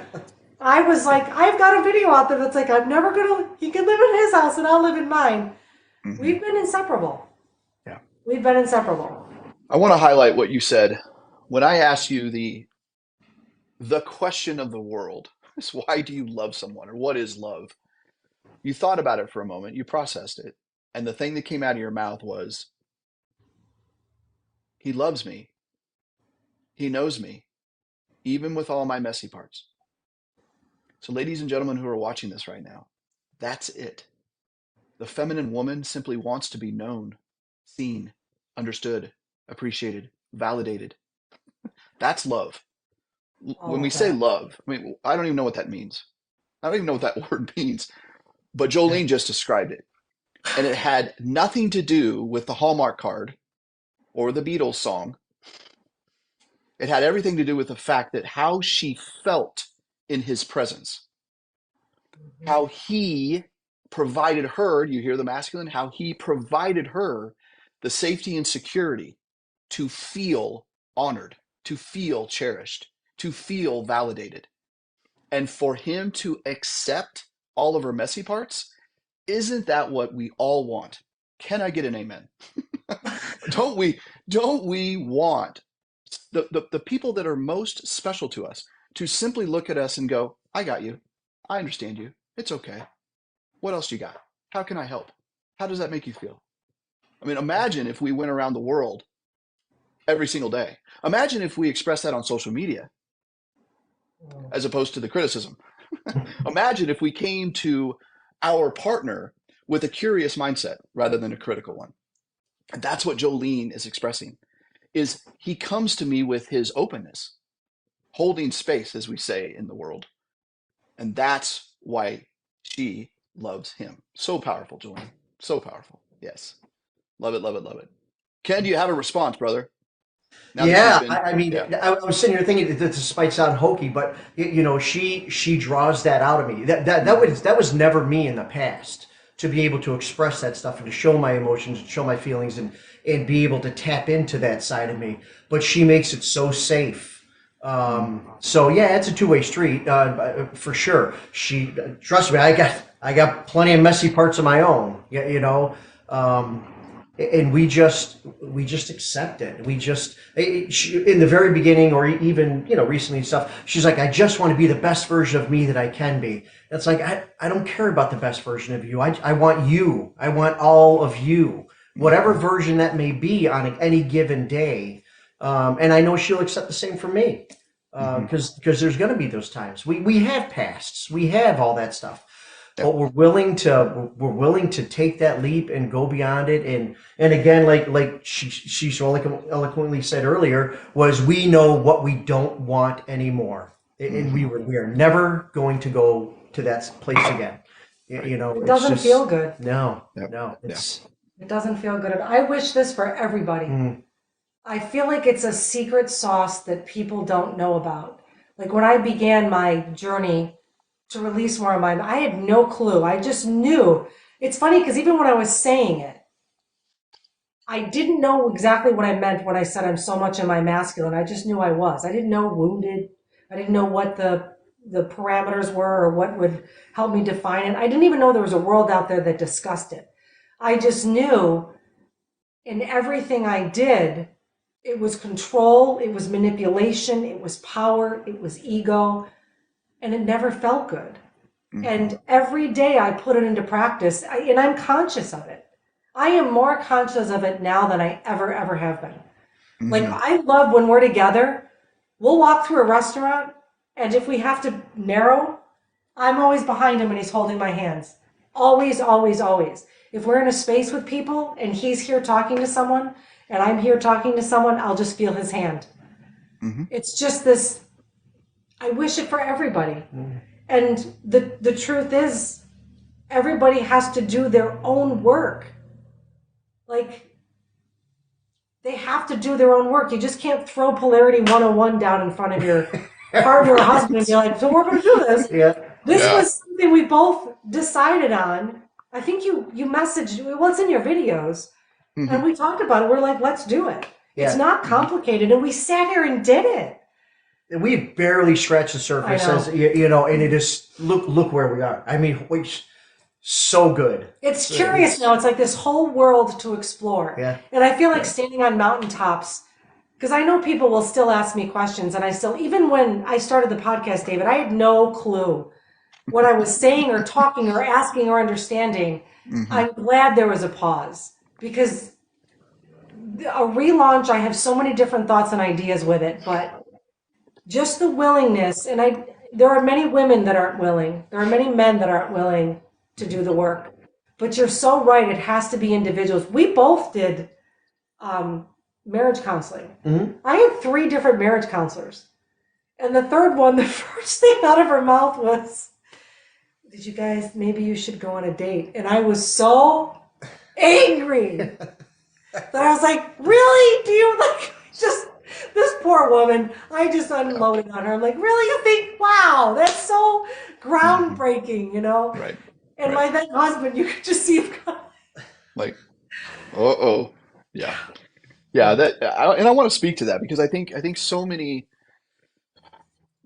I was like, I've got a video out there that's like, he can live in his house and I'll live in mine. Hmm. We've been inseparable. Yeah. We've been inseparable. I want to highlight what you said when I asked you the question of the world is why do you love someone or what is love? You thought about it for a moment, you processed it, and the thing that came out of your mouth was, he loves me. He knows me, even with all my messy parts. So, ladies and gentlemen who are watching this right now, that's it. The feminine woman simply wants to be known, seen, understood, appreciated, validated. That's love. When All we of say that. love, I mean, I don't even know what that means. I don't even know what that word means. But Joleene just described it. And it had nothing to do with the Hallmark card or the Beatles song. It had everything to do with the fact that how she felt in his presence, how he provided her, you hear the masculine, how he provided her the safety and security to feel honored, to feel cherished, to feel validated. And for him to accept all of her messy parts, isn't that what we all want? Can I get an amen? don't we don't we want the people that are most special to us to simply look at us and go, I got you. I understand you. It's okay. What else you got? How can I help? How does that make you feel? I mean, imagine if we went around the world every single day. Imagine if we expressed that on social media as opposed to the criticism. Imagine if we came to our partner with a curious mindset rather than a critical one. And that's what Joleene is expressing is he comes to me with his openness, holding space, as we say in the world. And that's why she loves him. So powerful, Joleene. So powerful. Yes. Love it, love it, love it. Ken, do you have a response, brother? Now that she's Yeah, been, I mean, yeah. I was sitting here thinking that this might sound hokey, but she draws that out of me. Mm-hmm. That was never me in the past to be able to express that stuff and to show my emotions and show my feelings and be able to tap into that side of me. But she makes it so safe. So yeah, it's a two-way street for sure. She trust me, I got plenty of messy parts of my own. Um, and we just accept it. In the very beginning, or even recently and stuff, she's like, I just want to be the best version of me that I can be. It's like I don't care about the best version of you. I want you. I want all of you, whatever Mm-hmm. version that may be on any given day. And I know she'll accept the same from me, Mm-hmm. because there's going to be those times. We have pasts. We have all that stuff, Yep. but we're willing to take that leap and go beyond it. And again, like she so eloquently said earlier, was we know what we don't want anymore, and Mm-hmm. we are never going to go to that place again. Right. It It's doesn't feel just good. no, Yep. no. Yeah. It's It doesn't feel good. I wish this for everybody. mm, I feel like it's a secret sauce that people don't know about. Like when I began my journey to release more of my, I had no clue. I just knew. It's funny because even when I was saying it, I didn't know exactly what I meant when I said I'm so much in my masculine. I just knew I was. I didn't know wounded. I didn't know what the parameters were or what would help me define it. I didn't even know there was a world out there that discussed it. I just knew in everything I did, it was control, it was manipulation, it was power, it was ego, and it never felt good. Mm-hmm. And every day I put it into practice, and I'm conscious of it. I am more conscious of it now than I ever have been. Like, Mm-hmm. I love when we're together, we'll walk through a restaurant, and if we have to narrow, I'm always behind him and he's holding my hands. Always, always, always. If we're in a space with people and he's here talking to someone and I'm here talking to someone, I'll just feel his hand. Mm-hmm. It's just this, I wish it for everybody. And the truth is, everybody has to do their own work. Like, they have to do their own work. You just can't throw polarity 101 down in front of your partner or husband and be like, so we're going to do this. Yeah. This Yeah. was something we both decided on. I think you messaged, well, it's in your videos, Mm-hmm. and we talked about it. We're like, let's do it. It's Yeah. not complicated, and we sat here and did it. We barely scratched the I surface, know. and it is look where we are. I mean, so good. It's curious now. It's like this whole world to explore. Yeah. And I feel like Yeah. standing on mountaintops, because I know people will still ask me questions, and I still, even when I started the podcast, David, I had no clue what I was saying or talking or asking or understanding. Mm-hmm. I'm glad there was a pause, because a relaunch, I have so many different thoughts and ideas with it, but just the willingness, and there are many women that aren't willing. There are many men that aren't willing to do the work. But you're so right, it has to be individuals. We both did marriage counseling. I had 3 different marriage counselors. And the third one, the first thing out of her mouth was, did you guys, maybe you should go on a date? And I was so angry that I was like, really? Do you like, just, this poor woman, I just Yeah. unloaded on her. I'm like, really? You think, wow, that's so Mm-hmm. groundbreaking, you know? Right. And Right. my then husband, you could just see him kind Like, uh-oh. Yeah. Yeah. And I want to speak to that because I think so many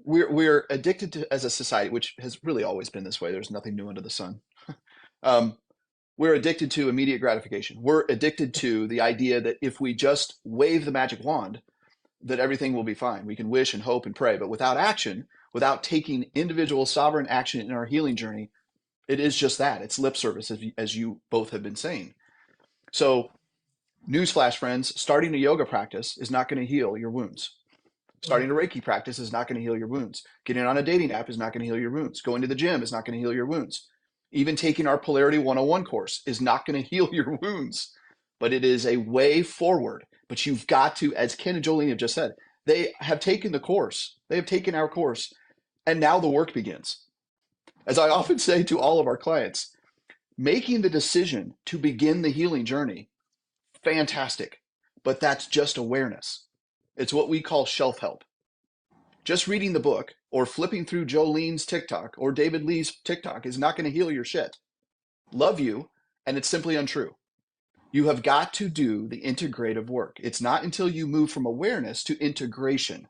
we're addicted to as a society, which has really always been this way. There's nothing new under the sun. Um, we're addicted to immediate gratification. We're addicted to the idea that if we just wave the magic wand, that everything will be fine. We can wish and hope and pray, but without action, without taking individual sovereign action in our healing journey, it is just that. It's lip service, as you both have been saying. So, newsflash, friends, starting a yoga practice is not going to heal your wounds. of, Starting a Reiki practice is not going to heal your wounds. Getting on a dating app is not going to heal your wounds. Going to the gym is not going to heal your wounds. Even taking our Polarity 101 course is not going to heal your wounds, but it is a way forward. But you've got to, as Ken and Joleene have just said, they have taken the course. They have taken our course, and now the work begins. As I often say to all of our clients, making the decision to begin the healing journey, fantastic, but that's just awareness. It's what we call shelf help. Just reading the book or flipping through Jolene's TikTok or David Lee's TikTok is not going to heal your shit. Love you, and it's simply untrue. You have got to do the integrative work. It's not until you move from awareness to integration.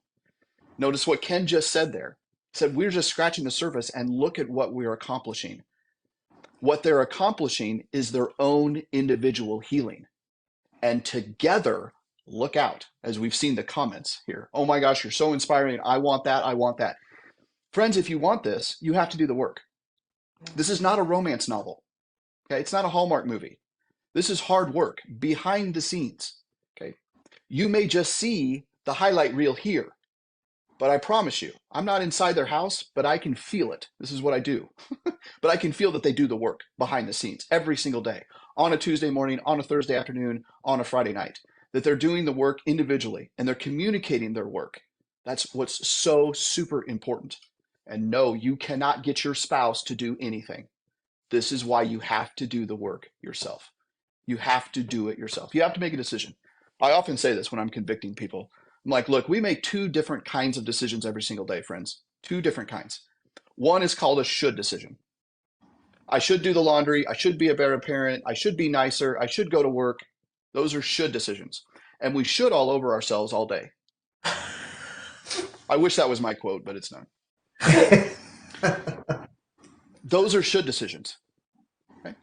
Notice what Ken just said there. He said, we're just scratching the surface and look at what we're accomplishing. What they're accomplishing is their own individual healing. And together, look out, as we've seen the comments here. Oh my gosh, you're so inspiring. I want that. I want that. Friends, if you want this, you have to do the work. This is not a romance novel. Okay, it's not a Hallmark movie. This is hard work behind the scenes. Okay, you may just see the highlight reel here, but I promise you, I'm not inside their house, but I can feel it. This is what I do. But I can feel that they do the work behind the scenes every single day, on a Tuesday morning, on a Thursday afternoon, on a Friday night, that they're doing the work individually and they're communicating their work. That's what's so super important. And no, you cannot get your spouse to do anything. This is why you have to do the work yourself. You have to do it yourself. You have to make a decision. I often say this when I'm convicting people. I'm like, look, we make 2 different kinds of decisions every single day, friends. 2 different kinds. One is called a should decision. I should do the laundry. I should be a better parent. I should be nicer. I should go to work. Those are should decisions. And we should all over ourselves all day. I wish that was my quote, but it's not. Those are should decisions. Okay?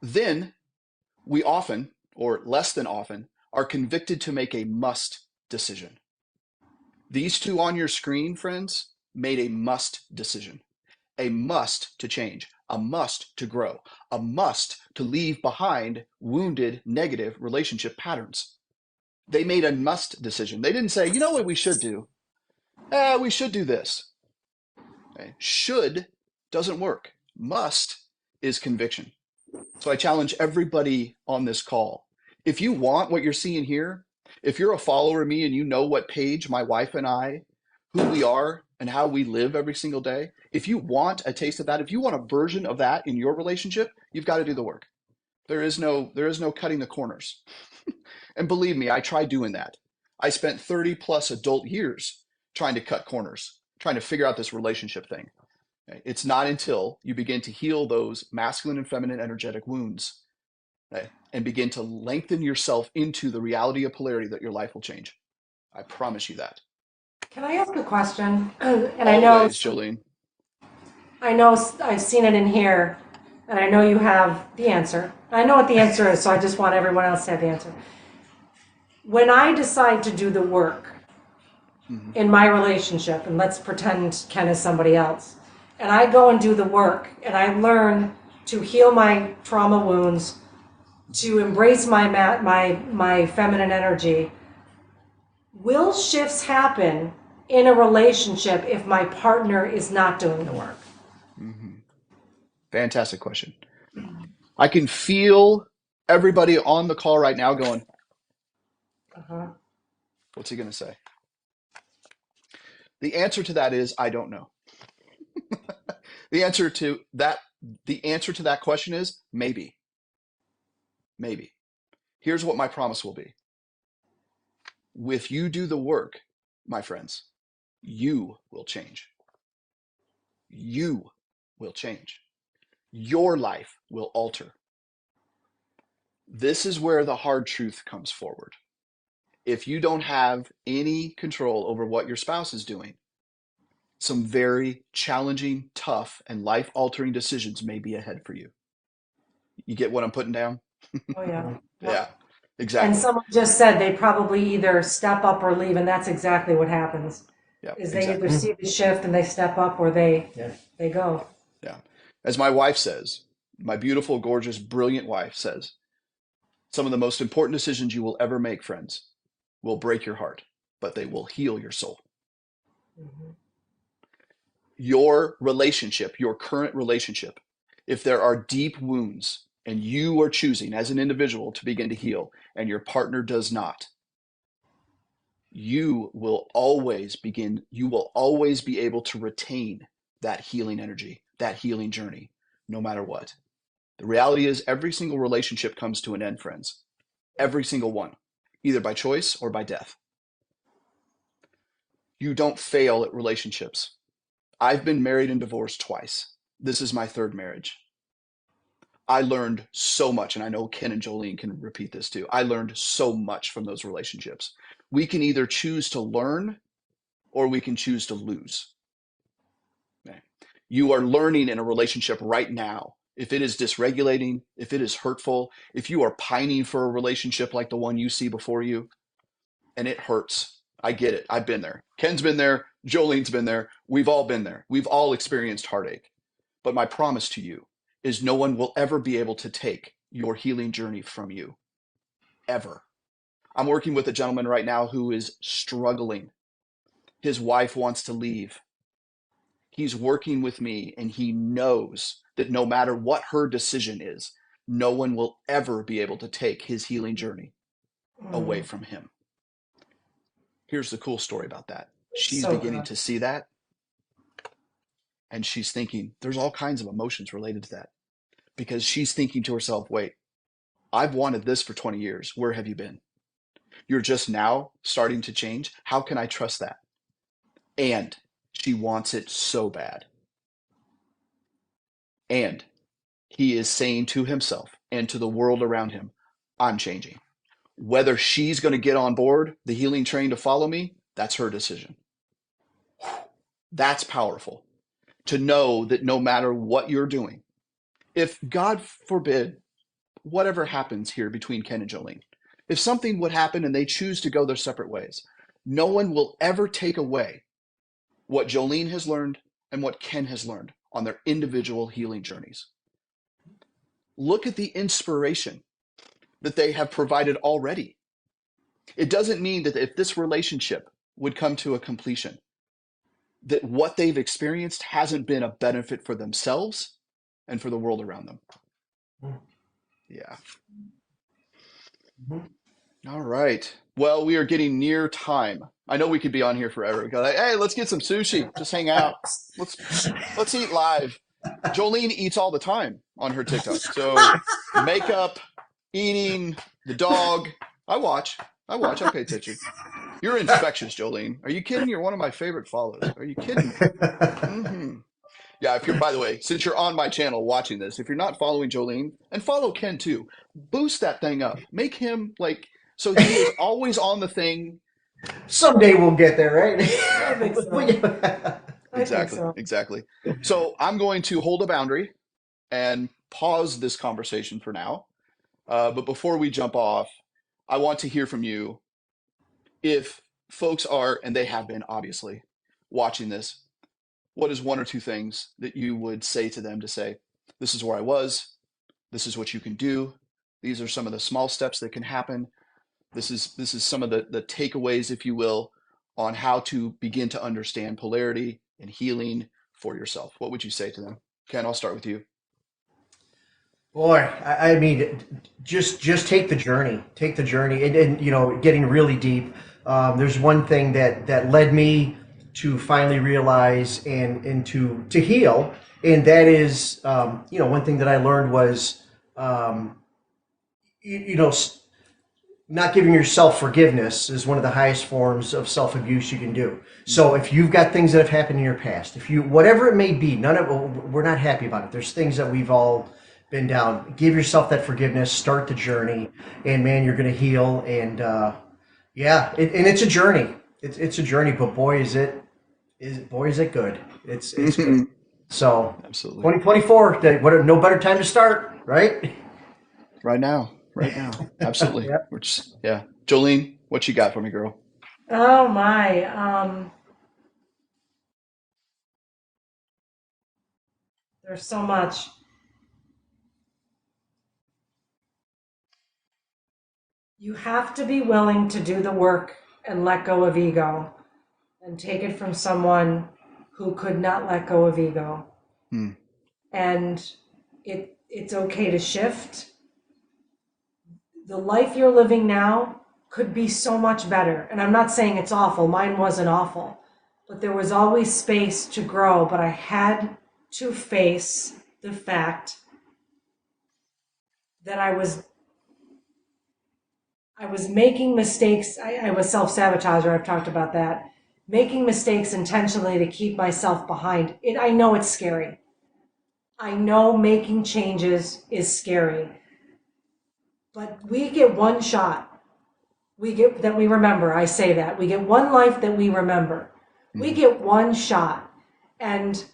Then we often, or less than often, are convicted to make a must decision. These 2 on your screen, friends, made a must decision. a must to change, a must to grow, a must to leave behind wounded, negative relationship patterns. They made a must decision. They didn't say, you know what we should do? We should do this. Okay? Should doesn't work. Must is conviction. So I challenge everybody on this call. If you want what you're seeing here, if you're a follower of me and you know what page my wife and I, who we are and how we live every single day, if you want a taste of that, if you want a version of that in your relationship, you've got to do the work. There is no cutting the corners. And believe me, I tried doing that. I spent 30 plus adult years trying to cut corners, trying to figure out this relationship thing. Okay? It's not until you begin to heal those masculine and feminine energetic wounds, okay, and begin to lengthen yourself into the reality of polarity that your life will change. I promise you that. Can I ask a question? And Always, Joleene. I know I've seen it in here, and I know you have the answer. I know what the answer is, so I just want everyone else to have the answer. When I decide to do the work in my relationship, and let's pretend Ken is somebody else, and I go and do the work, and I learn to heal my trauma wounds, to embrace my feminine energy, will shifts happen in a relationship if my partner is not doing the work? Fantastic question. I can feel everybody on the call right now going, what's he going to say? The answer to that is, I don't know. The answer to that question is maybe. Maybe. Here's what my promise will be. If you do the work, my friends, you will change. You will change. Your life will alter. This is where the hard truth comes forward. If you don't have any control over what your spouse is doing, some very challenging, tough, and life-altering decisions may be ahead for you. You get what I'm putting down? Oh, yeah. Yeah, exactly. And someone just said they probably either step up or leave, and that's exactly what happens. Yeah, Is they exactly. either see the shift and they step up, or they go. Yeah. As my wife says, my beautiful, gorgeous, brilliant wife says, some of the most important decisions you will ever make, friends, will break your heart, but they will heal your soul. Your relationship, your current relationship, if there are deep wounds and you are choosing as an individual to begin to heal and your partner does not, you will always be able to retain that healing energy, that healing journey, no matter what. The reality is every single relationship comes to an end, friends. Every single one, either by choice or by death. You don't fail at relationships. I've been married and divorced twice. This is my third marriage. I learned so much, and I know Ken and Joleene can repeat this too. I learned so much from those relationships. We can either choose to learn or we can choose to lose. Okay. You are learning in a relationship right now. If it is dysregulating, if it is hurtful, if you are pining for a relationship like the one you see before you, and it hurts. I get it. I've been there. Ken's been there. Jolene's been there. We've all been there. We've all experienced heartache. But my promise to you is no one will ever be able to take your healing journey from you. Ever. I'm working with a gentleman right now who is struggling. His wife wants to leave. He's working with me and he knows that no matter what her decision is, no one will ever be able to take his healing journey away from him. Here's the cool story about that. She's beginning to see that, and she's thinking, there's all kinds of emotions related to that, because she's thinking to herself, wait, I've wanted this for 20 years. Where have you been? You're just now starting to change. How can I trust that? And she wants it so bad. And he is saying to himself and to the world around him, I'm changing. Whether she's going to get on board the healing train to follow me, that's her decision. That's powerful. To know that no matter what you're doing, if God forbid, whatever happens here between Ken and Joleene, if something would happen and they choose to go their separate ways, no one will ever take away what Joleene has learned and what Ken has learned on their individual healing journeys. Look at the inspiration that they have provided already. It doesn't mean that if this relationship would come to a completion, that what they've experienced hasn't been a benefit for themselves and for the world around them. Yeah. All right. Well, we are getting near time. I know we could be on here forever. Like, hey, let's get some sushi. Just hang out. Let's eat live. Joleene eats all the time on her TikTok. So makeup, eating, the dog. I watch. I pay attention. You're infectious, Joleene. Are you kidding? You're one of my favorite follows. Are you kidding me? Mm-hmm. Yeah, if you're, by the way, since you're on my channel watching this, if you're not following Joleene, and follow Ken too, boost that thing up. Make him like, so he is always on the thing. Someday we'll get there, right? I think so. Exactly, exactly. So I'm going to hold a boundary and pause this conversation for now. But before we jump off, I want to hear from you. If folks are, and they have been obviously, watching this, what is one or two things that you would say to them to say, this is where I was, this is what you can do, these are some of the small steps that can happen, this is some of the takeaways, if you will, on how to begin to understand polarity and healing for yourself? What would you say to them? Ken, I'll start with you. Boy, I mean, just take the journey. Take the journey, and you know, getting really deep. There's one thing that led me to finally realize and to heal, and that is, you know, one thing that I learned was, you know, not giving yourself forgiveness is one of the highest forms of self-abuse you can do. So if you've got things that have happened in your past, if you, whatever it may be, we're not happy about it. There's things that we've all been down. Give yourself that forgiveness, start the journey, and man, you're going to heal. And yeah, and it's a journey. It's a journey, but boy, is it good. It's good. So Absolutely. 2024, what no better time to start, right? Right now. Absolutely. Yep. Yeah. Joleene, what you got for me, girl? Oh my. There's so much. You have to be willing to do the work and let go of ego and take it from someone who could not let go of ego. And it's okay to shift. The life you're living now could be so much better. And I'm not saying it's awful. Mine wasn't awful. But there was always space to grow. But I had to face the fact that I was making mistakes. I was self-sabotager. I've talked about that. Making mistakes intentionally to keep myself behind. I know it's scary. I know making changes is scary. But we get one shot. We remember. I say that. We get one life that we remember. We get one shot. And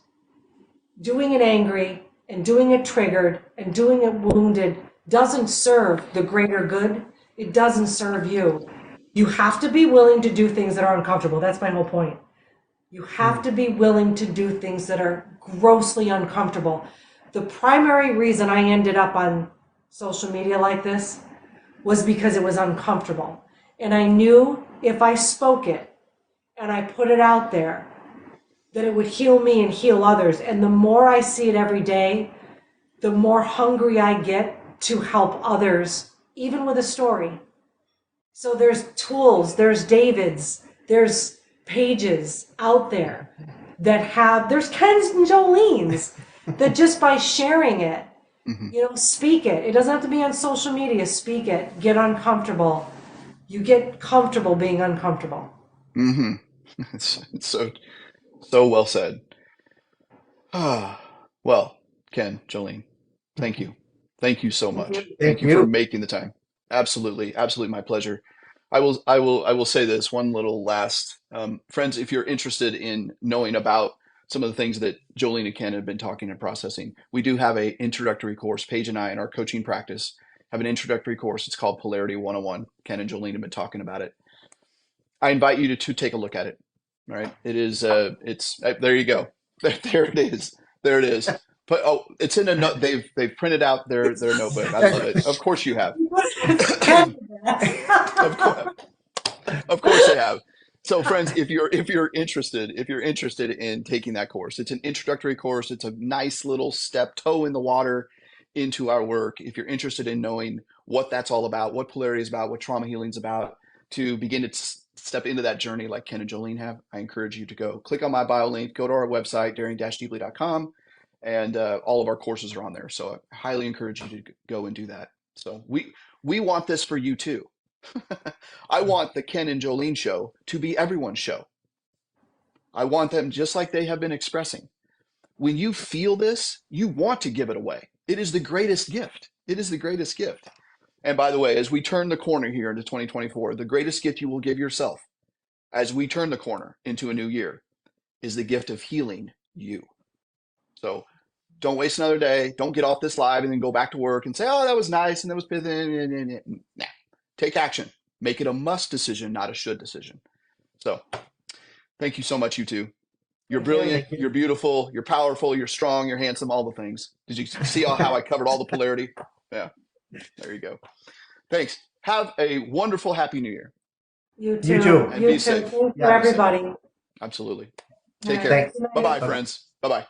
doing it angry and doing it triggered and doing it wounded doesn't serve the greater good. It doesn't serve you. You have to be willing to do things that are uncomfortable. That's my whole point. You have to be willing to do things that are grossly uncomfortable. The primary reason I ended up on social media like this was because it was uncomfortable. And I knew if I spoke it and I put it out there, that it would heal me and heal others. And the more I see it every day, the more hungry I get to help others, even with a story. So there's tools, there's David's, there's pages out there that there's Ken's and Jolene's that just by sharing it, you know, speak it. It doesn't have to be on social media. Speak it. Get uncomfortable. You get comfortable being uncomfortable. It's so well said. Well, Ken, Joleene, thank you. Thank you so much. Thank you for making the time. Absolutely. Absolutely my pleasure. I will say this one little last, friends, if you're interested in knowing about some of the things that Joleene and Ken have been talking and processing, we do have a introductory course. Paige and I in our coaching practice have an introductory course. It's called Polarity 101. Ken and Joleene have been talking about it. I invite you to take a look at it. All right. It is, it's, there you go. There it is. There it is. But it's in a note. They've printed out their notebook. I love it. Of course you have. Of course, of course they have. So friends, if you're interested in taking that course, it's an introductory course. It's a nice little step, toe in the water into our work. If you're interested in knowing what that's all about, what polarity is about, what trauma healing is about, to begin to step into that journey like Ken and Joleene have, I encourage you to go click on my bio link, go to our website, daring-deeply.com, and all of our courses are on there. So I highly encourage you to go and do that. So we want this for you too. I want the Ken and Joleene show to be everyone's show. I want them, just like they have been expressing. When you feel this, you want to give it away. It is the greatest gift. It is the greatest gift. And by the way, as we turn the corner here into 2024, the greatest gift you will give yourself as we turn the corner into a new year is the gift of healing you. So don't waste another day. Don't get off this live and then go back to work and say, oh, that was nice and that was nah. Take action. Make it a must decision, not a should decision. So thank you so much, you two. You're brilliant. You're beautiful. You're powerful. You're strong. You're handsome. All the things. Did you see how I covered all the polarity? Yeah. There you go. Thanks. Have a wonderful, happy New Year. You too. You too. And be safe. Thanks for everybody. Absolutely. Take All care. right. Thanks. Bye-bye, friends. Bye-bye.